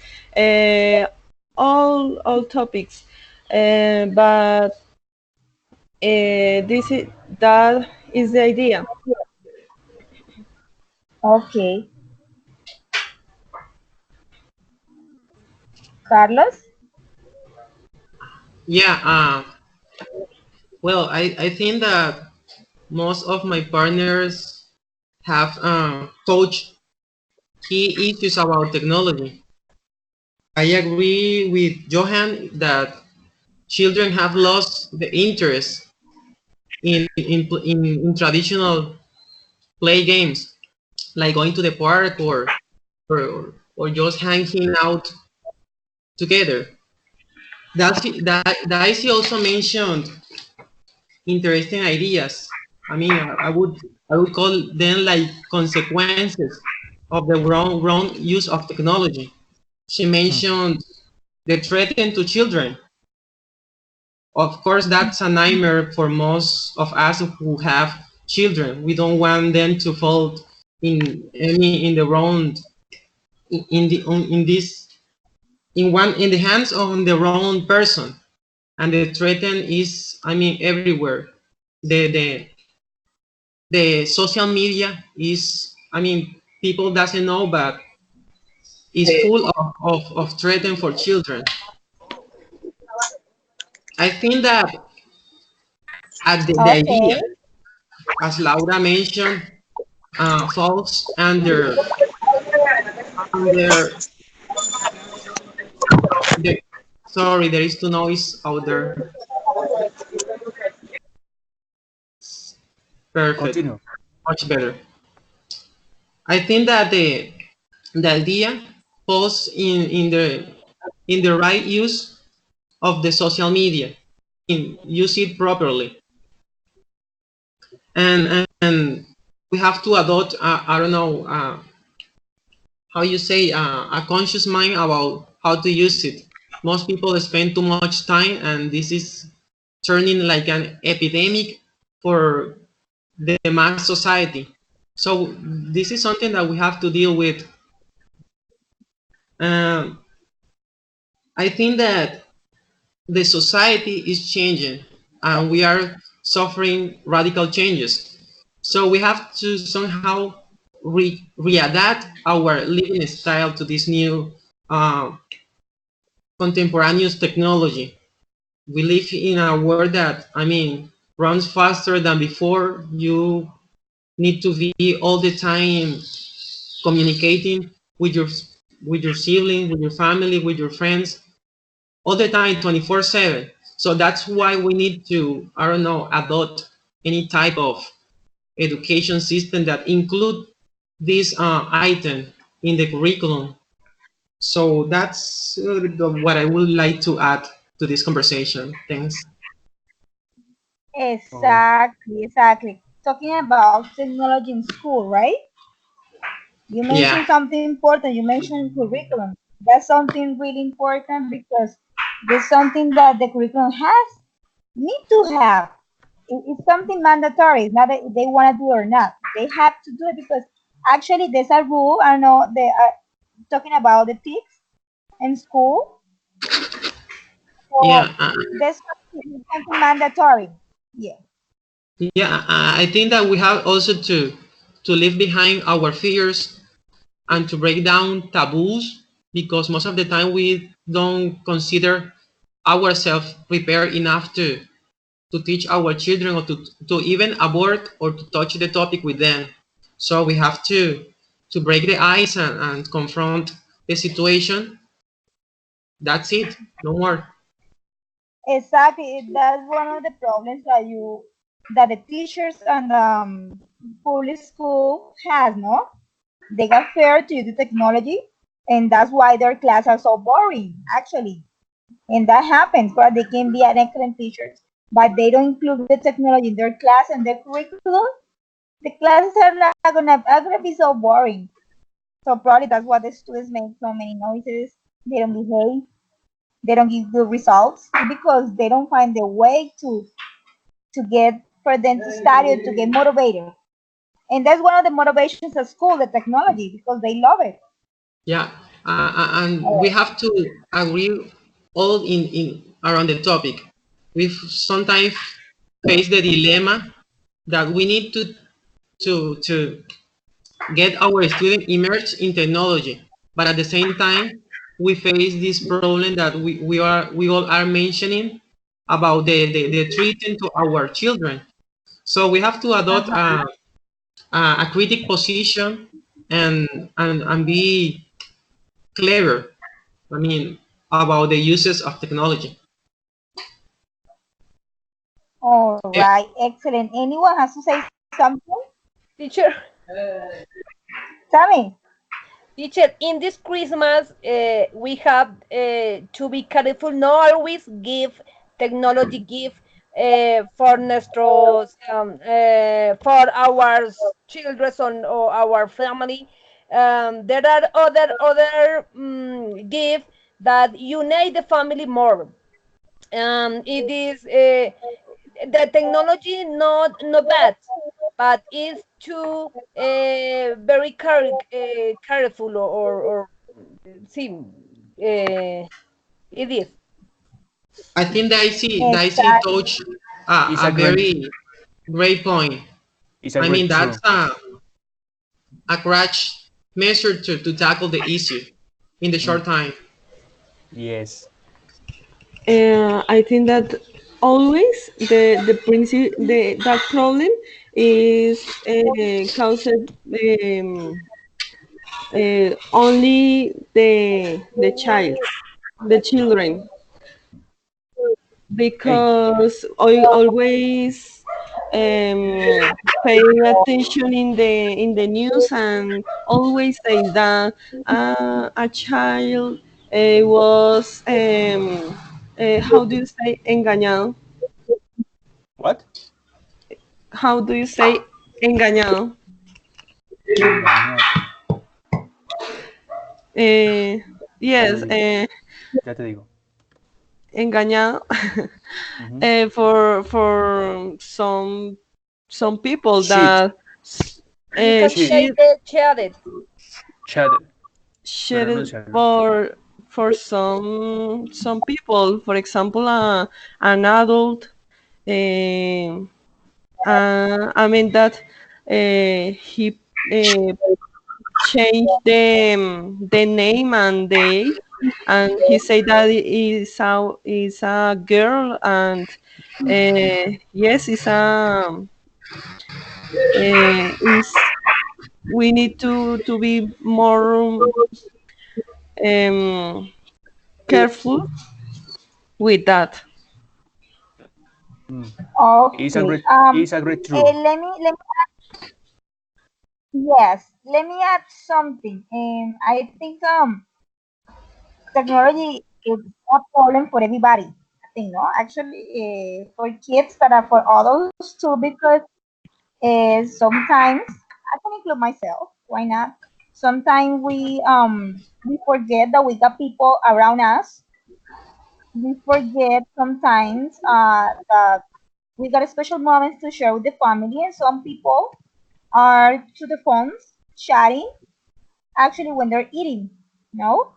Speaker 4: all topics, but this is that is the idea.
Speaker 3: Okay. Carlos?
Speaker 5: Yeah. Well, I think that most of my partners have touched key issues about technology. I agree with Johan that children have lost the interest in traditional play games like going to the park or just hanging out together. Daisy also mentioned interesting ideas. I mean, I would call them like consequences of the wrong use of technology. She mentioned the threat to children. Of course, that's a nightmare for most of us who have children. We don't want them to fall in the wrong in this in the hands of the wrong person. And the threat is, I mean, everywhere. The social media is, I mean, people doesn't know, but is full of threat for children. I think that at the
Speaker 3: Okay.
Speaker 5: idea, as Laura mentioned, falls under the, sorry, there is too noise out there. Perfect,
Speaker 1: Continue.
Speaker 5: much better. I think that the idea falls in the right use of the social media, use it properly, and we have to adopt, I don't know, how you say, a conscious mind about how to use it. Most people spend too much time, and this is turning like an epidemic for the mass society. So this is something that we have to deal with. Um, I think that the society is changing, and we are suffering radical changes. So we have to somehow readapt our living style to this new uh, contemporaneous technology. We live in a world that, I mean, runs faster than before. You need to be all the time communicating with your siblings, with your family, with your friends, all the time, 24/7. So that's why we need to, I don't know, adopt any type of education system that include this item in the curriculum. So that's what I would like to add to this conversation. Thanks.
Speaker 1: Oh,
Speaker 3: Exactly, exactly. Talking about technology in school, right? You
Speaker 5: Yeah,
Speaker 3: mentioned something important. You mentioned curriculum. That's something really important because there's something that the curriculum has need to have. It's something mandatory. It's not that they want to do or not. They have to do it because actually there's a rule. I know they are talking about the TICs in school.
Speaker 5: yeah,
Speaker 3: So there's something mandatory. Yeah.
Speaker 5: yeah. I think that we have also to leave behind our fears and to break down taboos, because most of the time we don't consider ourselves prepared enough to teach our children, or to even abort or to touch the topic with them. So we have to break the ice and confront the situation. That's it. No more.
Speaker 3: Exactly. That's one of the problems that the teachers and public school has, no? They got fair to use the technology, and that's why their classes are so boring, actually. And that happens, but they can be an excellent teachers, but they don't include the technology in their class and their curriculum. The classes are gonna be so boring. So probably that's why the students make so many noises. They don't behave. They don't give good results because they don't find the way to get for them to study or to get motivated. And that's one of the motivations at school, the technology, because they love it.
Speaker 5: Yeah, and we have to agree all in around the topic. We sometimes face the dilemma that we need to get our student immersed in technology, but at the same time we face this problem that we all are mentioning about the treatment to our children. So we have to adopt a critic position, and be clever, I mean, about the uses of technology.
Speaker 3: All
Speaker 5: Eh,
Speaker 3: right, excellent. Anyone has to say something?
Speaker 2: Teacher,
Speaker 3: Sammy.
Speaker 2: teacher, in this Christmas, we have to be careful. Not always give technology, give for nuestros, for our children or our family. There are other gift that unite the family more. It is the technology not bad, but it's too very careful or see, it is.
Speaker 5: I think Daisy
Speaker 3: Exactly.
Speaker 5: touched
Speaker 1: It's
Speaker 5: a
Speaker 1: a great,
Speaker 5: very great point.
Speaker 1: it's a
Speaker 5: I mean,
Speaker 1: great
Speaker 5: that's
Speaker 1: true.
Speaker 5: a crutch measure to tackle the issue in the
Speaker 1: Mm,
Speaker 5: short time.
Speaker 1: yes.
Speaker 4: I think that always the principle that problem is caused only the child, the children,
Speaker 1: Hey,
Speaker 4: because I always pay attention in the news and always say that a child was how do you say engañado?
Speaker 1: what?
Speaker 4: How do you say engañado?
Speaker 1: Engañado.
Speaker 4: Eh,
Speaker 1: Ya te
Speaker 4: yes,
Speaker 1: digo, ya te digo.
Speaker 4: engañado
Speaker 1: Mhm.
Speaker 4: for some people
Speaker 1: Shit,
Speaker 4: that
Speaker 2: You can
Speaker 1: shit,
Speaker 2: say
Speaker 4: she
Speaker 2: the chatted.
Speaker 1: chatted.
Speaker 4: shared
Speaker 1: Pronúncialo.
Speaker 4: for some people. For example, an adult. Uh, I mean that he uh, changed the name and the age, and he said that is a girl, and yes, it's a is we need to be more careful with that.
Speaker 1: Mm.
Speaker 3: Okay.
Speaker 1: It's a great true.
Speaker 3: Let me yes, let me add something. I think technology is a problem for everybody. I think no, actually, for kids, but for adults too, because sometimes I can include myself. Why not? Sometimes we forget that we got people around us. We forget sometimes that we got special moments to share with the family, and some people are to the phones chatting actually when they're eating. No,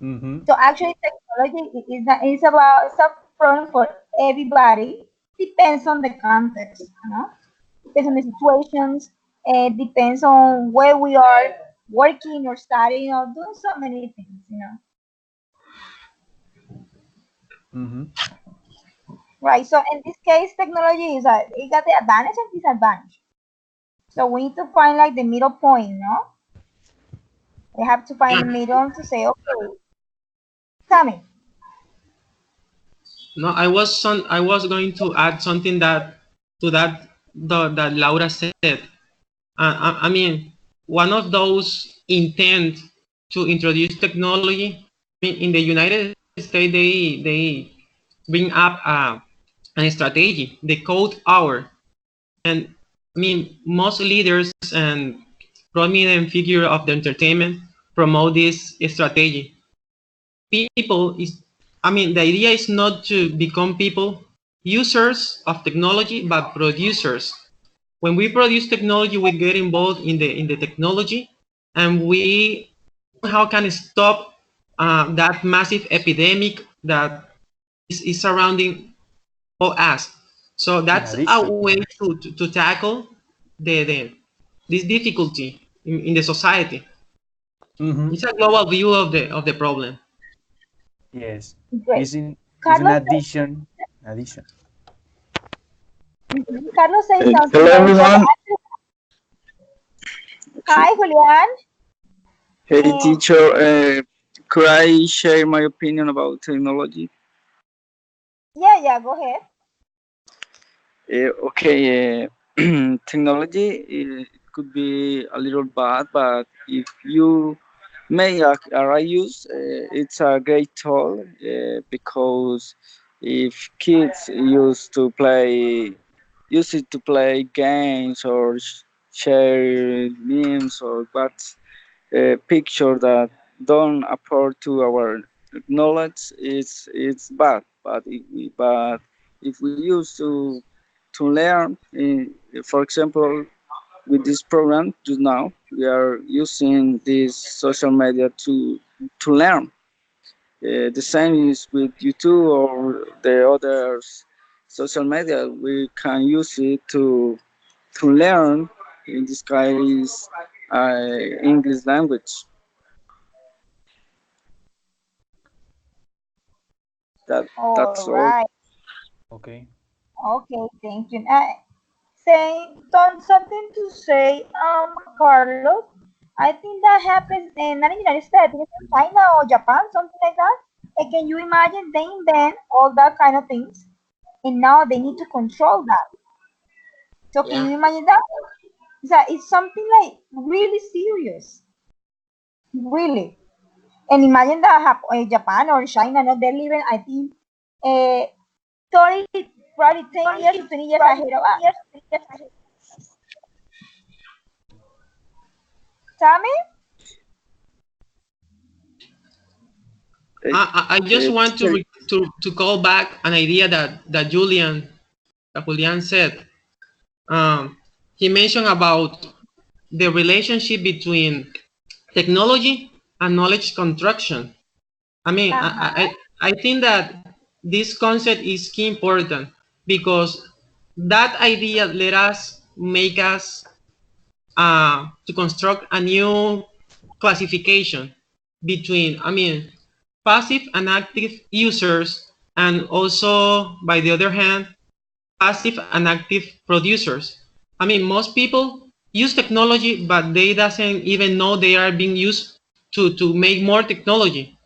Speaker 1: Mhm.
Speaker 3: so actually technology is about it's a problem for everybody. Depends on the context, you know. Depends on the situations. It depends on where we are working or studying or doing so many things, you know.
Speaker 1: Mhm.
Speaker 3: Right. So in this case, technology is it got the advantage and disadvantage. So we need to find like the middle point, no? We have to find
Speaker 5: Yeah.
Speaker 3: the middle to say, okay, tell me.
Speaker 5: No, I was going to add something that to that that Laura said. I mean, one of those intent to introduce technology. I mean, in the United States, they bring up a strategy, the code hour, and I mean, most leaders and prominent figure of the entertainment promote this strategy. People is, I mean, the idea is not to become people users of technology, but producers. When we produce technology, we get involved in the technology, and we how can stop that massive epidemic that is surrounding all us. So
Speaker 1: In
Speaker 5: that's a
Speaker 1: addition.
Speaker 5: way to tackle the this difficulty in the society.
Speaker 1: Mhm.
Speaker 5: It's a global view of the problem.
Speaker 1: Yes.
Speaker 3: Great.
Speaker 1: It's in
Speaker 3: Carlos,
Speaker 1: addition. Addition.
Speaker 3: Carlos says something
Speaker 7: Hello
Speaker 3: very important.
Speaker 7: everyone.
Speaker 3: Hi, Julian.
Speaker 7: Hey
Speaker 3: Uh,
Speaker 7: teacher, could I share my opinion about technology?
Speaker 3: yeah, go ahead.
Speaker 7: Okay, technology could be a little bad, but if you make a right use, it's a great tool because if kids use it to play games or share memes or what picture that don't apport to our knowledge, it's bad. But if we use to learn, for example, with this program just now, we are using this social media to learn. The same is with YouTube or the other social media. We can use it to learn. In this case, English language.
Speaker 3: All
Speaker 7: That's all.
Speaker 3: right.
Speaker 1: Okay.
Speaker 3: Okay, thank you. Something to say, Carlos. I think that happens in not in the United States, I think it's in China or Japan, something like that. And can you imagine they invent all that kind of things, and now they need to control that. So can
Speaker 5: Yeah.
Speaker 3: you imagine that? It's something like really serious, really. And imagine that Japan or China, no, they're living, I think, uh, 30, probably 10 years to 20 years ahead of us. Tell me?
Speaker 5: I just want to
Speaker 7: Teacher,
Speaker 5: to call back an idea that Julian said. He mentioned about the relationship between technology and knowledge construction. I mean,
Speaker 3: Uh-huh.
Speaker 5: I think that this concept is key important because that idea let us make us to construct a new classification between, I mean, passive and active users, and also, by the other hand, passive and active producers. I mean, most people use technology, but they doesn't even know they are being used to make more technology.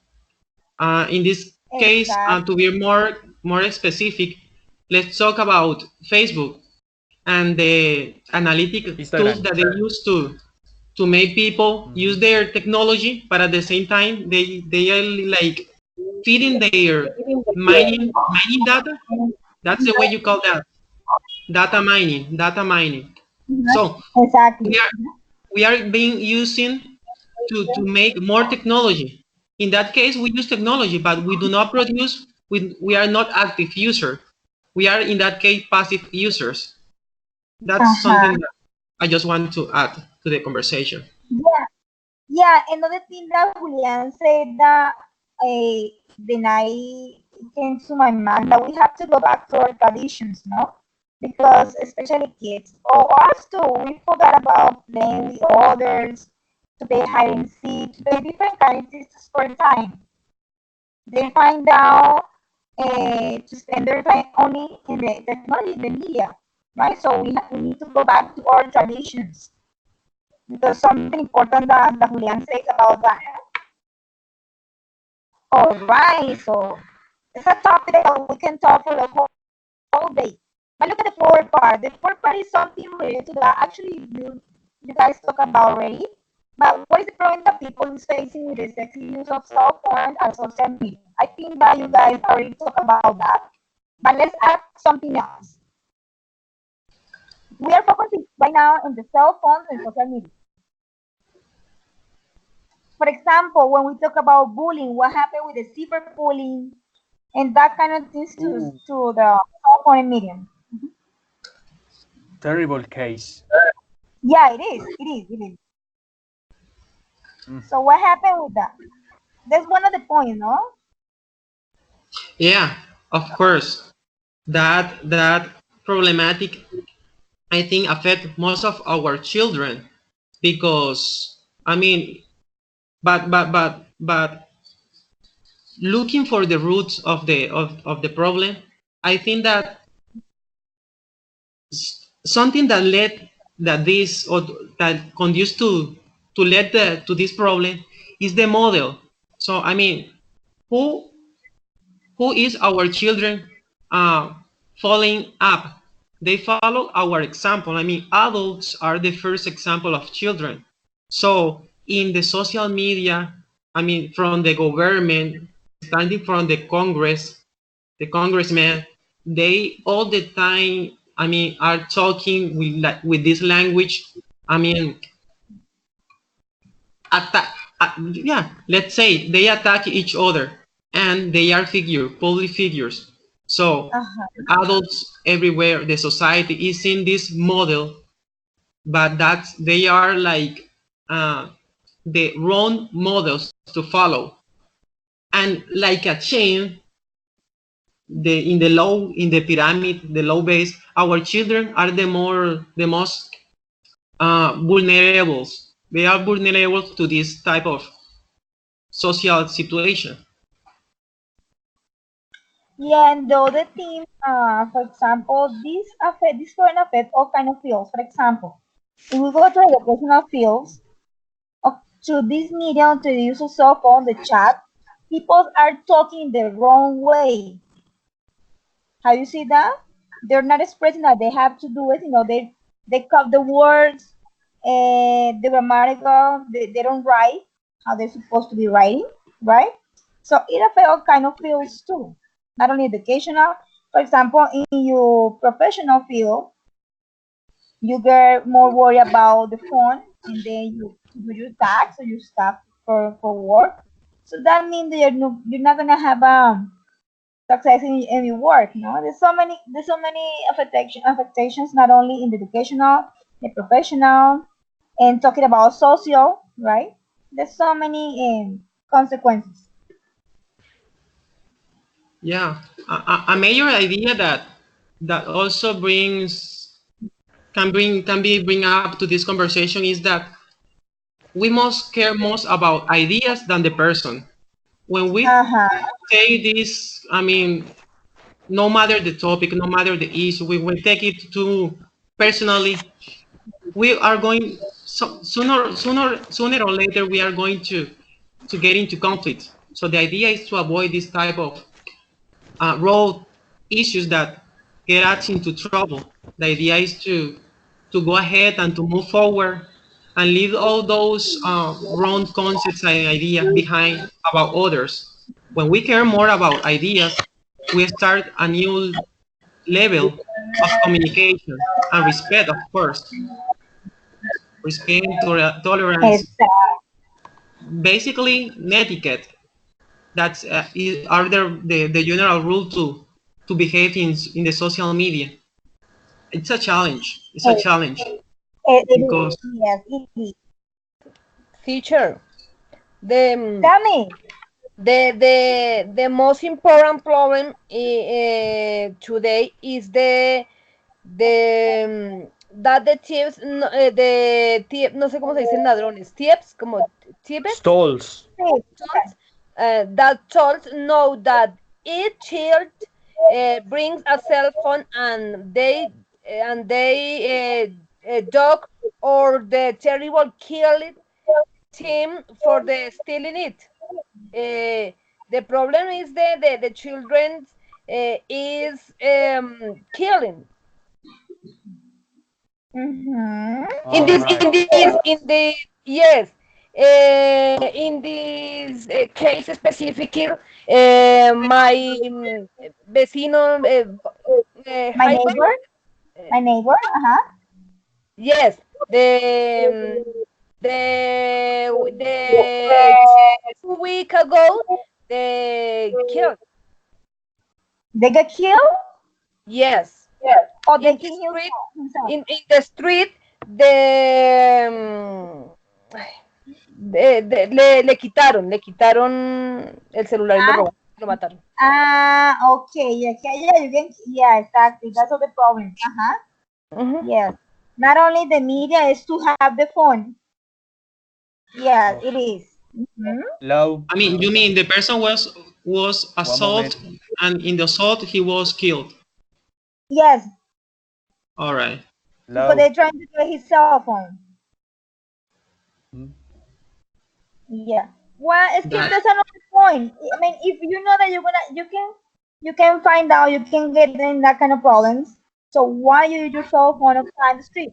Speaker 5: In this case, to
Speaker 3: Exactly.
Speaker 5: be more specific, let's talk about Facebook and the analytic tools
Speaker 1: Instagram.
Speaker 5: that they use to make people
Speaker 1: Hmm.
Speaker 5: use their technology, but at the same time they are like feeding their mining data. That's the way you call that, data mining.
Speaker 3: Mhm.
Speaker 5: So
Speaker 3: Exactly.
Speaker 5: we are we are being using to make more technology. In that case, we use technology, but we do not produce. We are not active user. We are in that case passive users. That's
Speaker 3: Uh-huh.
Speaker 5: something that I just want to add to the conversation.
Speaker 3: Yeah. Yeah, another thing that Julian said that then it came to my mind that we have to go back to our traditions, no? Because especially kids, or us too, we forgot about playing with others, to play hide and seek, to play different kinds of sport time. They find out to spend their time only in the technology, the media, right? So we need to go back to our traditions because something important that Julian says about that. All right, so it's a topic that we can talk for the whole day. But look at the fourth part. The fourth part is something related to that. Actually, you guys talk about already. But what is the problem that people is facing with the excessive use of cell phones and social media? I think that you guys already talked about that. But let's add something else. We are focusing right now on the cell phones and social media. For example, when we talk about bullying, what happened with the cyberbullying and that kind of things
Speaker 1: Ooh,
Speaker 3: to the cell phone and medium?
Speaker 1: terrible case.
Speaker 3: Yeah, it is. It is. It is.
Speaker 1: Mm.
Speaker 3: So what happened with that? That's one of the points, no?
Speaker 5: Yeah, of course. That problematic, I think, affect most of our children because I mean, but looking for the roots of the problem, I think that something that led that this or that conduced to lead to this problem is the model. So I mean, who who is our children uh, following up? They follow our example. I mean, adults are the first example of children. So in the social media, I mean, from the government, standing from the Congress, the congressmen, they all the time, I mean, are talking with this language. I mean, attack. Yeah, let's say they attack each other, and they are public figures. So adults everywhere, the society is in this model, but that they are like the wrong models to follow. And like a chain, in the pyramid, the low base, our children are the most vulnerable. They are vulnerable to this type of social situation.
Speaker 3: Yeah, and the other thing, for example, this can affect all kind of fields. For example, if we go to educational fields, to this medium, to the use of cell phone, the chat, people are talking the wrong way. Have you seen that? They're not expressing that they have to do it. They cut the words, the grammatical. They don't write how they're supposed to be writing, right? So it affects all kind of fields too, not only educational. For example, in your professional field, you get more worried about the phone, and then you do your tax or your stuff for work. So that means that you're not gonna have success in your work. There's so many affectations, not only in the educational, the professional, and talking about social, right? There's so many consequences.
Speaker 5: Yeah, a major idea that also can be bring up to this conversation is that we must care most about ideas than the person. When we say this, I mean, no matter the topic, no matter the issue, we will take it too personally. We are going sooner or later we are going to get into conflict. So the idea is to avoid this type of road issues that get us into trouble. The idea is to go ahead and to move forward and leave all those wrong concepts and ideas behind about others. When we care more about ideas, we start a new level of communication and respect, of course. Respect, tolerance,
Speaker 3: Exactly.
Speaker 5: basically etiquette. That's are the general rule to behave in the social media. It's a challenge. It's a challenge
Speaker 3: It is.
Speaker 5: because
Speaker 3: Yes, it is.
Speaker 2: Teacher, the
Speaker 3: Tell me.
Speaker 2: the most important problem today is that the thieves no sé cómo se dicen ladrones, thieves como thieves,
Speaker 1: Stalls.
Speaker 2: that adults know that each child brings a cell phone, and they dog or the terrible kill team for the stealing it. The problem is the children is killing in
Speaker 1: All
Speaker 2: this
Speaker 1: right.
Speaker 2: in the yes in this case specifically, my vecino
Speaker 3: My
Speaker 2: Jaime,
Speaker 3: neighbor. My neighbor.
Speaker 2: yes, the the 2 week ago they killed,
Speaker 3: They get killed,
Speaker 2: yes,
Speaker 3: or they
Speaker 2: in the
Speaker 3: kill
Speaker 2: street,
Speaker 3: himself.
Speaker 2: in the street, the le quitaron el celular y lo
Speaker 3: Ah,
Speaker 2: robaron, lo mataron.
Speaker 3: okay. Yeah, yeah, you can. Yeah, exactly. That's all the problem. Yes. Not only the media is to have the phone. Yes,
Speaker 1: Oh,
Speaker 3: it is.
Speaker 1: Lau,
Speaker 5: I mean, you mean the person was
Speaker 1: one moment.
Speaker 5: assaulted, and in the assault he was killed.
Speaker 3: Yes,
Speaker 5: All right.
Speaker 3: because
Speaker 1: Lau.
Speaker 3: they're trying to get his cell phone.
Speaker 1: Hmm?
Speaker 3: Yeah. Well, it's
Speaker 5: That
Speaker 3: that's another point. I mean, if you know that you can find out, you can get in that kind of problems. So why you use your cell phone on the street?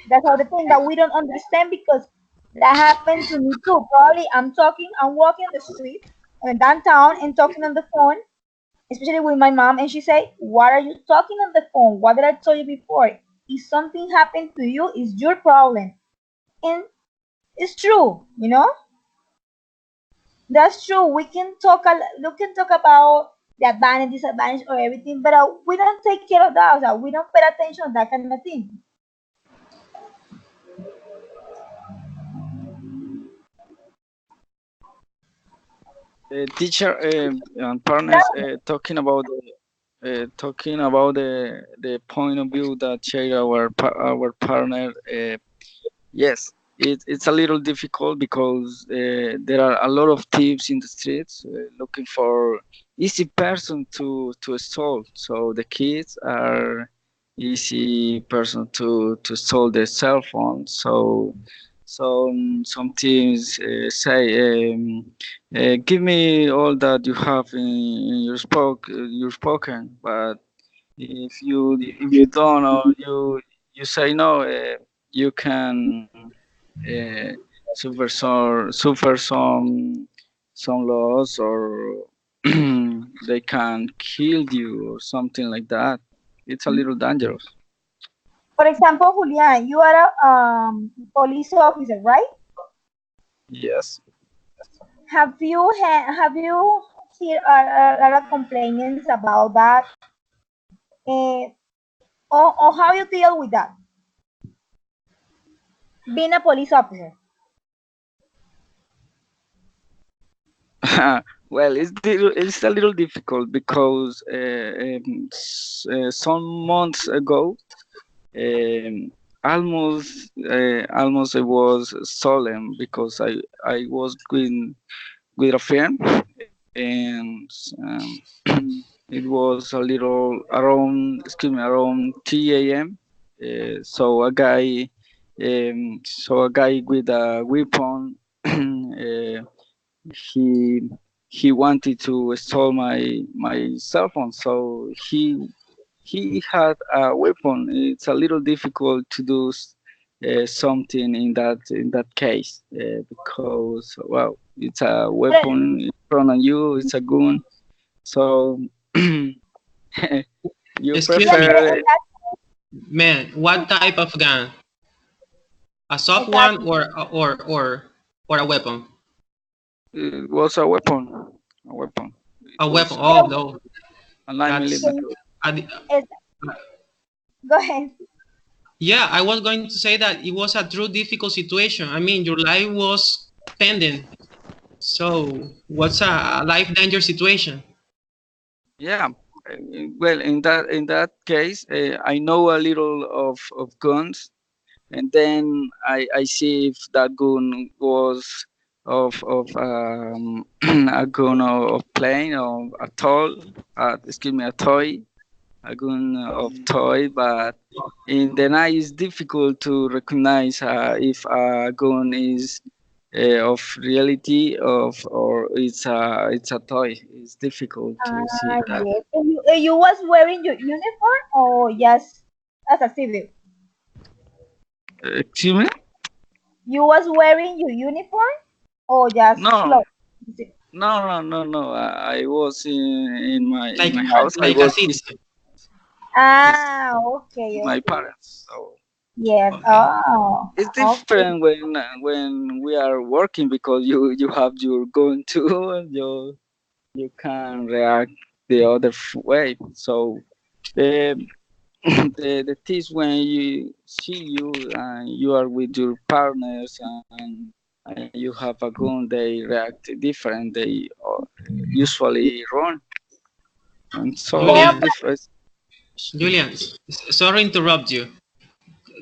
Speaker 3: That's all the thing that we don't understand, because that happened to me too. Probably I'm walking on the street downtown and talking on the phone, especially with my mom, and she say, "What are you talking on the phone? What did I tell you before? If something happened to you, it's your problem." And it's true, you know. That's true. We can talk about the advantage, disadvantage, or everything, but we don't take care of that. We don't pay attention to that kind of thing.
Speaker 7: Teacher and partners, talking about the point of view that share our partner. Yes, it's a little difficult because there are a lot of thieves in the streets looking for easy person to stole. So the kids are easy person to stole their cell phone. So some teams say, "Give me all that you have in your spoken," but if you don't, or you say no, you can uh, suffer some loss, or they can kill you or something like that. It's a little dangerous.
Speaker 3: For example, Julian, you are a police officer, right?
Speaker 7: Yes.
Speaker 3: Have you seen a lot of complaints about that? Uh, or how you deal with that? Being a police officer.
Speaker 7: Well, it's a little difficult because some months ago, um, almost I was stolen because I was with a friend, and it was a little around 3 a.m. So a guy with a weapon, he he wanted to steal my cell phone. So he had a weapon. It's a little difficult to do something in that case, because, well, it's a
Speaker 3: But
Speaker 7: weapon in front of you. It's a gun. So you
Speaker 5: Excuse
Speaker 3: yes,
Speaker 5: me,
Speaker 7: prefer
Speaker 5: man. What type of gun? A soft one
Speaker 3: exactly.
Speaker 5: or a weapon?
Speaker 7: it was a weapon. A weapon. It
Speaker 5: A weapon.
Speaker 7: was
Speaker 5: Oh no,
Speaker 7: a 9
Speaker 5: that's.
Speaker 7: millimeter.
Speaker 5: I,
Speaker 3: Yes, go ahead.
Speaker 5: yeah, I was going to say that it was a true difficult situation. I mean, your life was pending. So, what's a life danger situation?
Speaker 7: Yeah. Well, in that case, I know a little of guns, and then I see if that gun was of a gun of plane, or a toy, a gun of toy. But in the night, it's difficult to recognize if a gun is of reality, or it's a toy. It's difficult to see that.
Speaker 3: Yes. And you was wearing your uniform or just as a civil?
Speaker 7: Excuse me?
Speaker 3: You was wearing your uniform or just
Speaker 7: No,
Speaker 3: clothes?
Speaker 7: no. I was in my
Speaker 5: Like
Speaker 7: in my house. I
Speaker 5: like a
Speaker 7: was visiting
Speaker 5: citizen.
Speaker 3: Okay,
Speaker 7: my
Speaker 3: okay.
Speaker 7: parents. So
Speaker 3: Yes.
Speaker 5: Okay.
Speaker 3: Oh,
Speaker 7: it's
Speaker 3: okay.
Speaker 7: different when we are working, because you have your going to, and you can react the other way. So the the things when you see you, and you are with your partners, and you have a gun, they react different. They usually run, and so
Speaker 3: Well,
Speaker 7: it's
Speaker 5: Julian,
Speaker 7: different.
Speaker 5: Julian, sorry to interrupt you.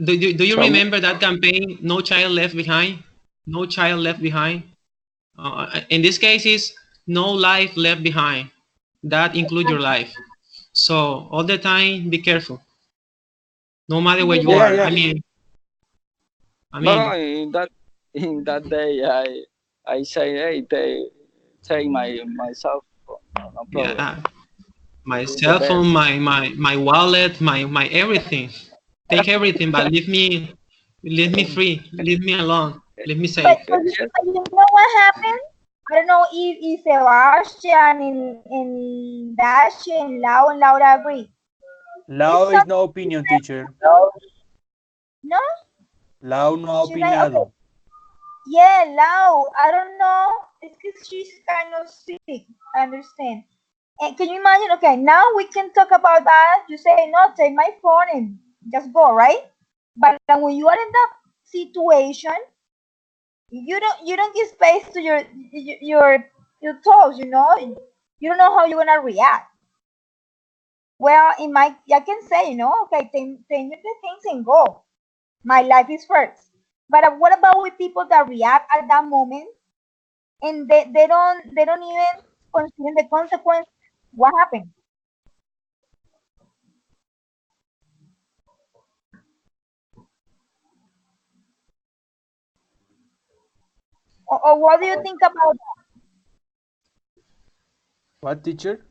Speaker 5: Do you
Speaker 7: So
Speaker 5: remember that campaign, No Child Left Behind? No Child Left Behind. In this case, is no life left behind. That include your life. So all the time, be careful. No matter where you
Speaker 3: yeah.
Speaker 1: Yeah,
Speaker 5: are.
Speaker 1: yeah.
Speaker 5: I
Speaker 7: no,
Speaker 5: mean,
Speaker 7: in that day, I say, hey, they take my cell phone. No, no problem.
Speaker 5: yeah. My
Speaker 7: It's the
Speaker 5: cell phone,
Speaker 7: best.
Speaker 5: my wallet, my everything. Take everything, but leave me free. Leave me alone. Leave me
Speaker 3: But,
Speaker 5: safe.
Speaker 3: but,
Speaker 7: Yes.
Speaker 3: but you know what happened? I don't know if Sebastian and Dash and Lau and Laura agree.
Speaker 1: Lao
Speaker 3: It's
Speaker 1: is
Speaker 3: something
Speaker 1: no opinion, teacher.
Speaker 3: no?
Speaker 1: Lao no ha
Speaker 3: Should I? Okay.
Speaker 1: opinado.
Speaker 3: Yeah, Lau. I don't know. It's because she's kind of sick. I understand. And can you imagine? Okay, now we can talk about that. You say, no, take my phone and just go, right? But when you are in that situation, you don't give space to your thoughts. You don't know how you're gonna react. Well, I can say, okay, take the things and go. My life is first. But what about with people that react at that moment and they don't even consider the consequence? What happened? Or what do you think about
Speaker 1: What, teacher?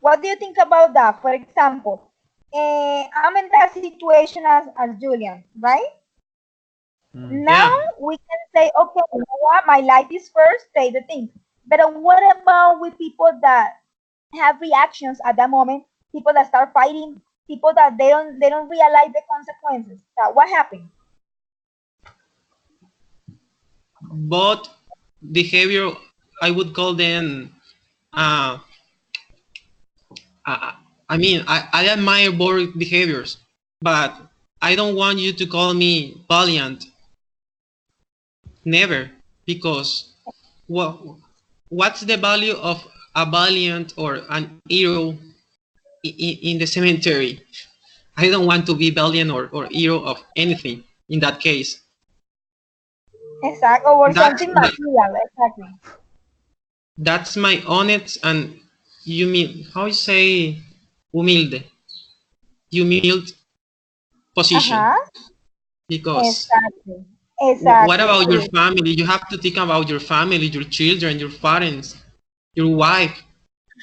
Speaker 3: what do you think about that? For example, I'm in that situation as Julian, right?
Speaker 1: Mm.
Speaker 3: Now
Speaker 5: Yeah.
Speaker 3: we can say, okay, you know what? My life is first, say the things. But what about with people that have reactions at that moment? People that start fighting, people that they don't realize the consequences. That what happened?
Speaker 5: But behavior, I would call them. Uh, I, I admire both behaviors, but I don't want you to call me valiant. Never, because what what's the value of a valiant or an hero in the cemetery? I don't want to be valiant or hero of anything in that case.
Speaker 3: Exactly, or
Speaker 5: That's
Speaker 3: something material, exactly.
Speaker 5: that's my honest and you mean how you say humilde, humilde position.
Speaker 3: Uh-huh.
Speaker 5: Because
Speaker 3: Exactly.
Speaker 5: what
Speaker 3: Exactly.
Speaker 5: about your family? You have to think about your family, your children, your parents, your wife.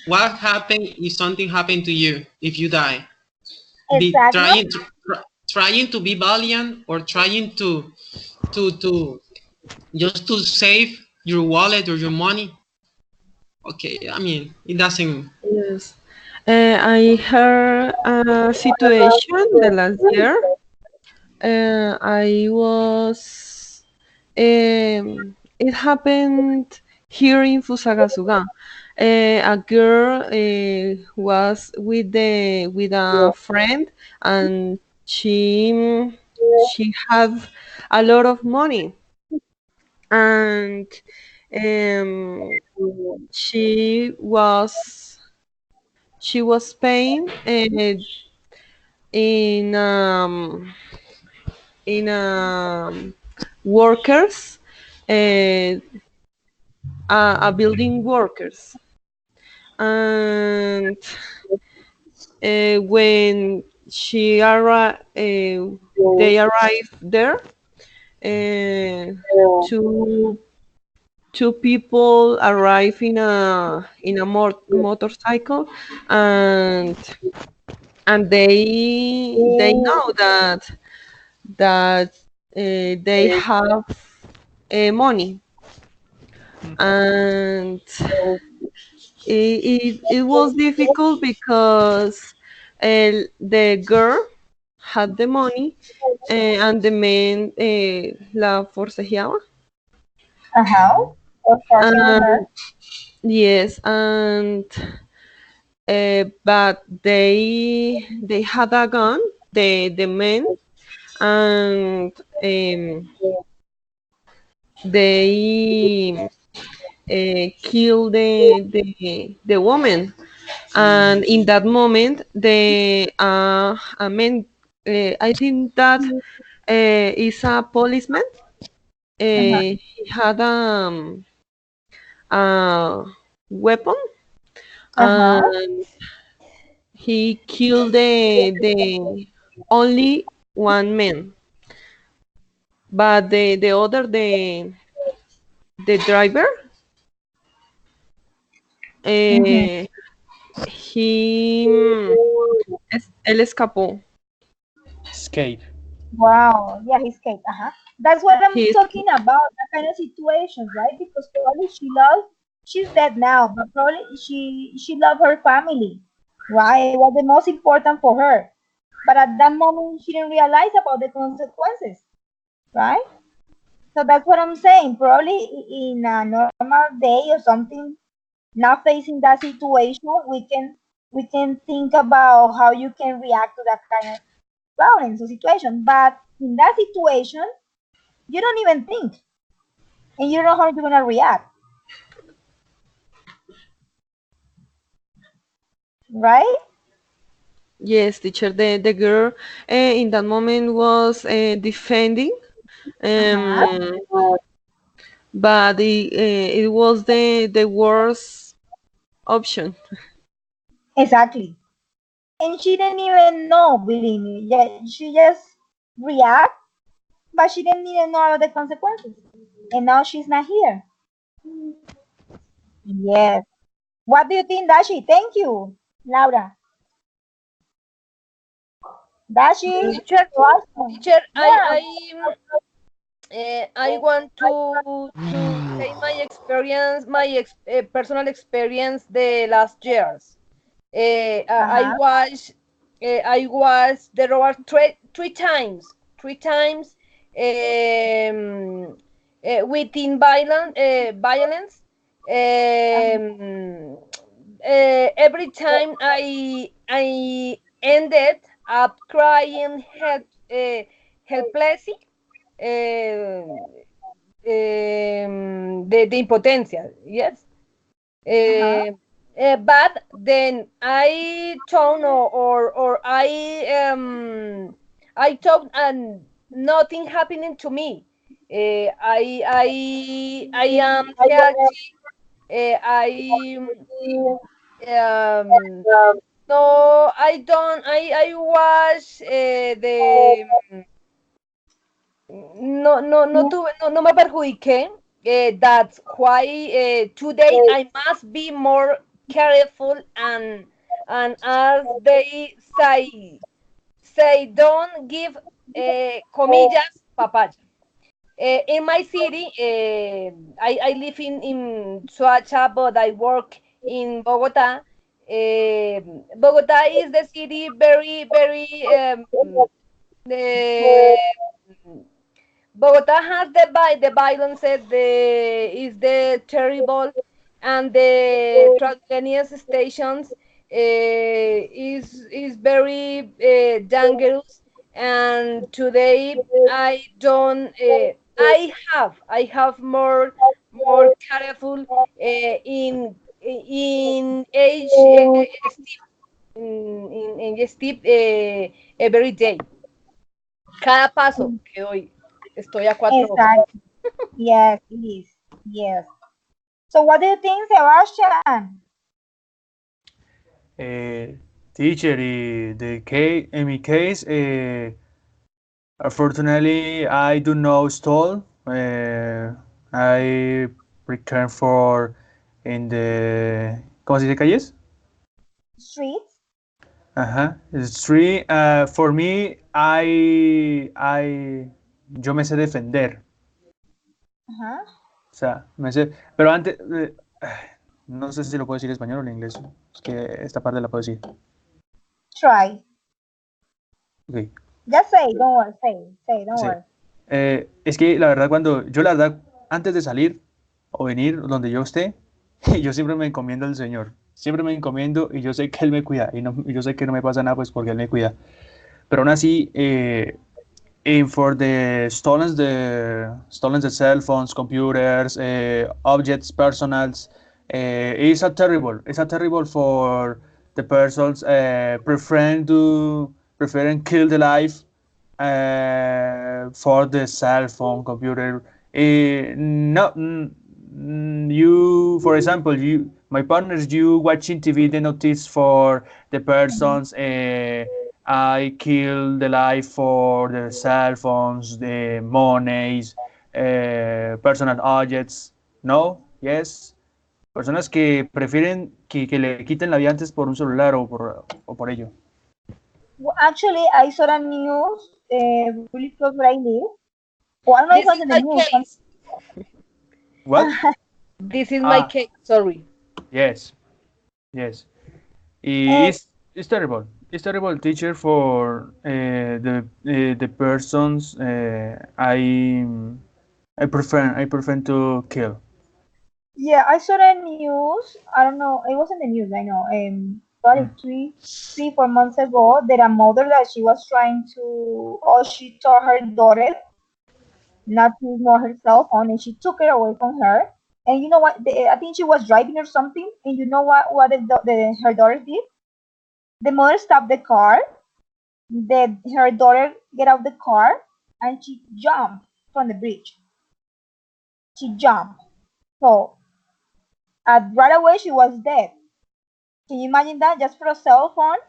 Speaker 5: What happened if something happened to you if you die? Be
Speaker 3: Exactly.
Speaker 5: trying to be valiant or trying to just to save your wallet or your money. Okay, I mean it doesn't.
Speaker 4: Yes. I heard a situation the last year. I was. It happened here in Fusagasuga. A girl was with a friend, and she had a lot of money, and um, she was she was paying in in workers, uh, a building workers, and when they arrived there. Two people arrive in a motorcycle, and they know that they have money, and it was difficult because the girl had the money, and the man la forcejeaba.
Speaker 3: Uh-huh. Or forcing on her.
Speaker 4: And yes, and but they had a gun, the men, and they killed the woman. And in that moment, the I mean, I think that is a policeman.
Speaker 3: Uh-huh.
Speaker 4: He had a weapon,
Speaker 3: Uh-huh.
Speaker 4: and he killed the only one man, but the other the driver,
Speaker 3: Mm-hmm.
Speaker 4: he él escapó.
Speaker 1: Escape.
Speaker 3: Wow. Yeah, he's cake. Uh-huh. That's what I'm
Speaker 4: He
Speaker 3: talking about. kind of situations, right? Because probably she's dead now, but probably she loved her family, right? It was the most important for her. But at that moment, she didn't realize about the consequences, right? So that's what I'm saying. Probably in a normal day or something, not facing that situation, we can think about how you can react to that kind of problems or situation. But in that situation, you don't even think, and you don't know how you're gonna react, right?
Speaker 4: Yes, teacher. The girl in that moment was defending,
Speaker 3: Uh-huh.
Speaker 4: um, but it was the worst option.
Speaker 3: Exactly. And she didn't even know, believe me. Yeah, she just react, but she didn't even know all the consequences. And now she's not here. Yes. What do you think, Dashi? Thank you, Laura. Dashi,
Speaker 2: Teacher,
Speaker 3: awesome.
Speaker 2: teacher,
Speaker 3: Yeah.
Speaker 2: I want to say my experience, personal experience the last years. I
Speaker 3: Uh-huh.
Speaker 2: was I was there were three times, within violence. Um, every time I ended up crying helplessly. Um, the impotencia, yes.
Speaker 3: Uh-huh.
Speaker 2: But then I told or I thought and nothing happening to me. I am healthy. I no, I don't. I was the no me perjudiqué. That's why today I must be more careful and as they say don't give comillas papaya. In my city, I live in Soacha, but I work in Bogota. Bogota is the city very the Bogota has the violence, is the terrible, and the Transmilenio stations is very dangerous. And today I don't. I have more careful in age step in step every day. Cada paso que doy, estoy a 4 ojos.
Speaker 3: Exactly. Yes, it is. Yes. So what do you think, Sebastian?
Speaker 1: Teacher, in my case, unfortunately, I do not stall. I return for in the, ¿cómo se dice calles?
Speaker 3: Streets?
Speaker 1: Ajá, street. For me, yo me sé defender.
Speaker 3: Uh-huh.
Speaker 1: O sea, me sé, pero antes, no sé si lo puedo decir en español o en inglés. Es que esta parte la puedo decir.
Speaker 3: Try.
Speaker 1: Ok.
Speaker 3: Just say, don't worry. Say, don't
Speaker 1: Sí.
Speaker 3: worry.
Speaker 1: Es que la verdad, la verdad, antes de salir o venir donde yo esté, yo siempre me encomiendo al Señor. Siempre me encomiendo y yo sé que Él me cuida. Y yo sé que no me pasa nada, pues porque Él me cuida. Pero aún así, and for the cell phones, computers, objects, personals, it's a terrible for the persons preferring kill the life for the cell phone computer. No, you, for example, my partners, you watching TV, the notice for the persons. I kill the life for the cell phones, the monies, personal objects. No, yes. Personas que prefieren que le quiten la vida antes por un celular o por ello.
Speaker 3: Well, actually, I saw the news really close where I live. Well, I don't know if it
Speaker 2: This
Speaker 3: was
Speaker 2: is
Speaker 3: in the
Speaker 2: my
Speaker 3: news.
Speaker 2: case.
Speaker 1: What?
Speaker 2: This is my
Speaker 1: Ah,
Speaker 2: case. Sorry.
Speaker 1: yes, yes.
Speaker 3: And
Speaker 1: It's terrible. It's terrible, teacher, for the persons I prefer to kill.
Speaker 3: yeah, I saw the news. I don't know. It wasn't the news. I know. Probably
Speaker 1: Mm.
Speaker 3: 4 months ago, that a mother that she was trying to, or she told her daughter not to ignore her cell phone, and she took it away from her. And you know what? I think she was driving or something. And you know what? Her daughter did? The mother stopped the car. Her daughter get out the car, and she jumped from the bridge. She jumped. So right away she was dead. Can you imagine that? Just for a cell phone,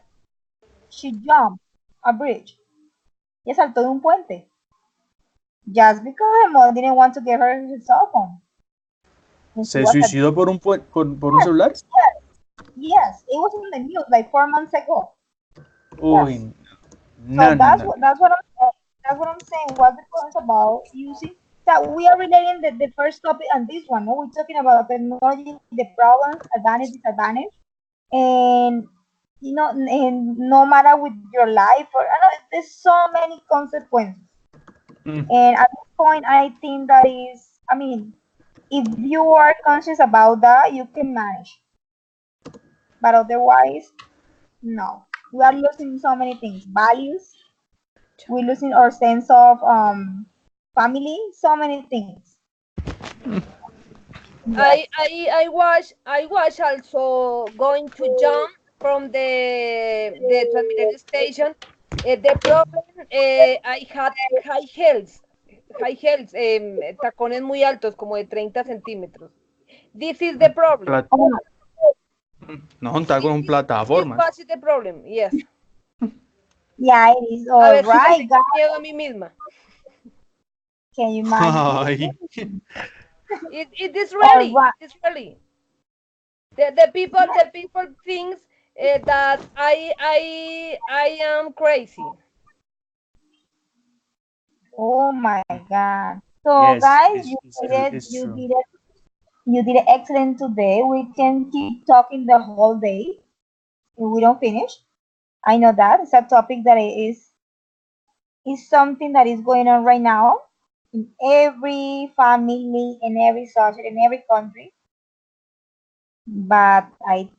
Speaker 3: she jumped a bridge. Ella saltó de un puente. Just because her mother didn't want to give her her cell phone. And she
Speaker 1: ¿Se
Speaker 3: was a
Speaker 1: suicidó por un
Speaker 3: yes,
Speaker 1: celular?
Speaker 3: yes. It was in the news like 4 months ago. Yes.
Speaker 1: Uy,
Speaker 3: So
Speaker 1: no, no, no.
Speaker 3: that's what I'm saying. What's the point about using that we are relating the first topic and this one? No, we're talking about technology, the problems, advantage, disadvantage, and and no matter with your life or I know there's so many consequences.
Speaker 1: Mm.
Speaker 3: And at this point, I think that is, I mean, if you are conscious about that, you can manage. But otherwise, no. We are losing so many things. Values. We're losing our sense of family. So many things. Yes.
Speaker 2: I was also going to jump from the Transmilenio station. The problem, I had high heels, tacones muy altos, como de 30 centímetros. This is the problem.
Speaker 1: Plat-
Speaker 3: Oh,
Speaker 1: no, está con
Speaker 2: This
Speaker 1: plataformas.
Speaker 2: was the problem, yes.
Speaker 3: yeah, it is.
Speaker 2: A
Speaker 3: All
Speaker 2: veces me
Speaker 3: right,
Speaker 2: tengo
Speaker 3: guys.
Speaker 2: miedo a mí misma.
Speaker 3: Can you imagine?
Speaker 1: Ay.
Speaker 2: It is
Speaker 3: All
Speaker 2: really,
Speaker 3: right.
Speaker 2: it's really. The people thinks that I am crazy.
Speaker 3: Oh my God. So,
Speaker 1: Yes,
Speaker 3: guys,
Speaker 1: it's true.
Speaker 3: you did it excellent today. We can keep talking the whole day if we don't finish. I know that it's a topic that is something that is going on right now in every family, in every society, in every country. But I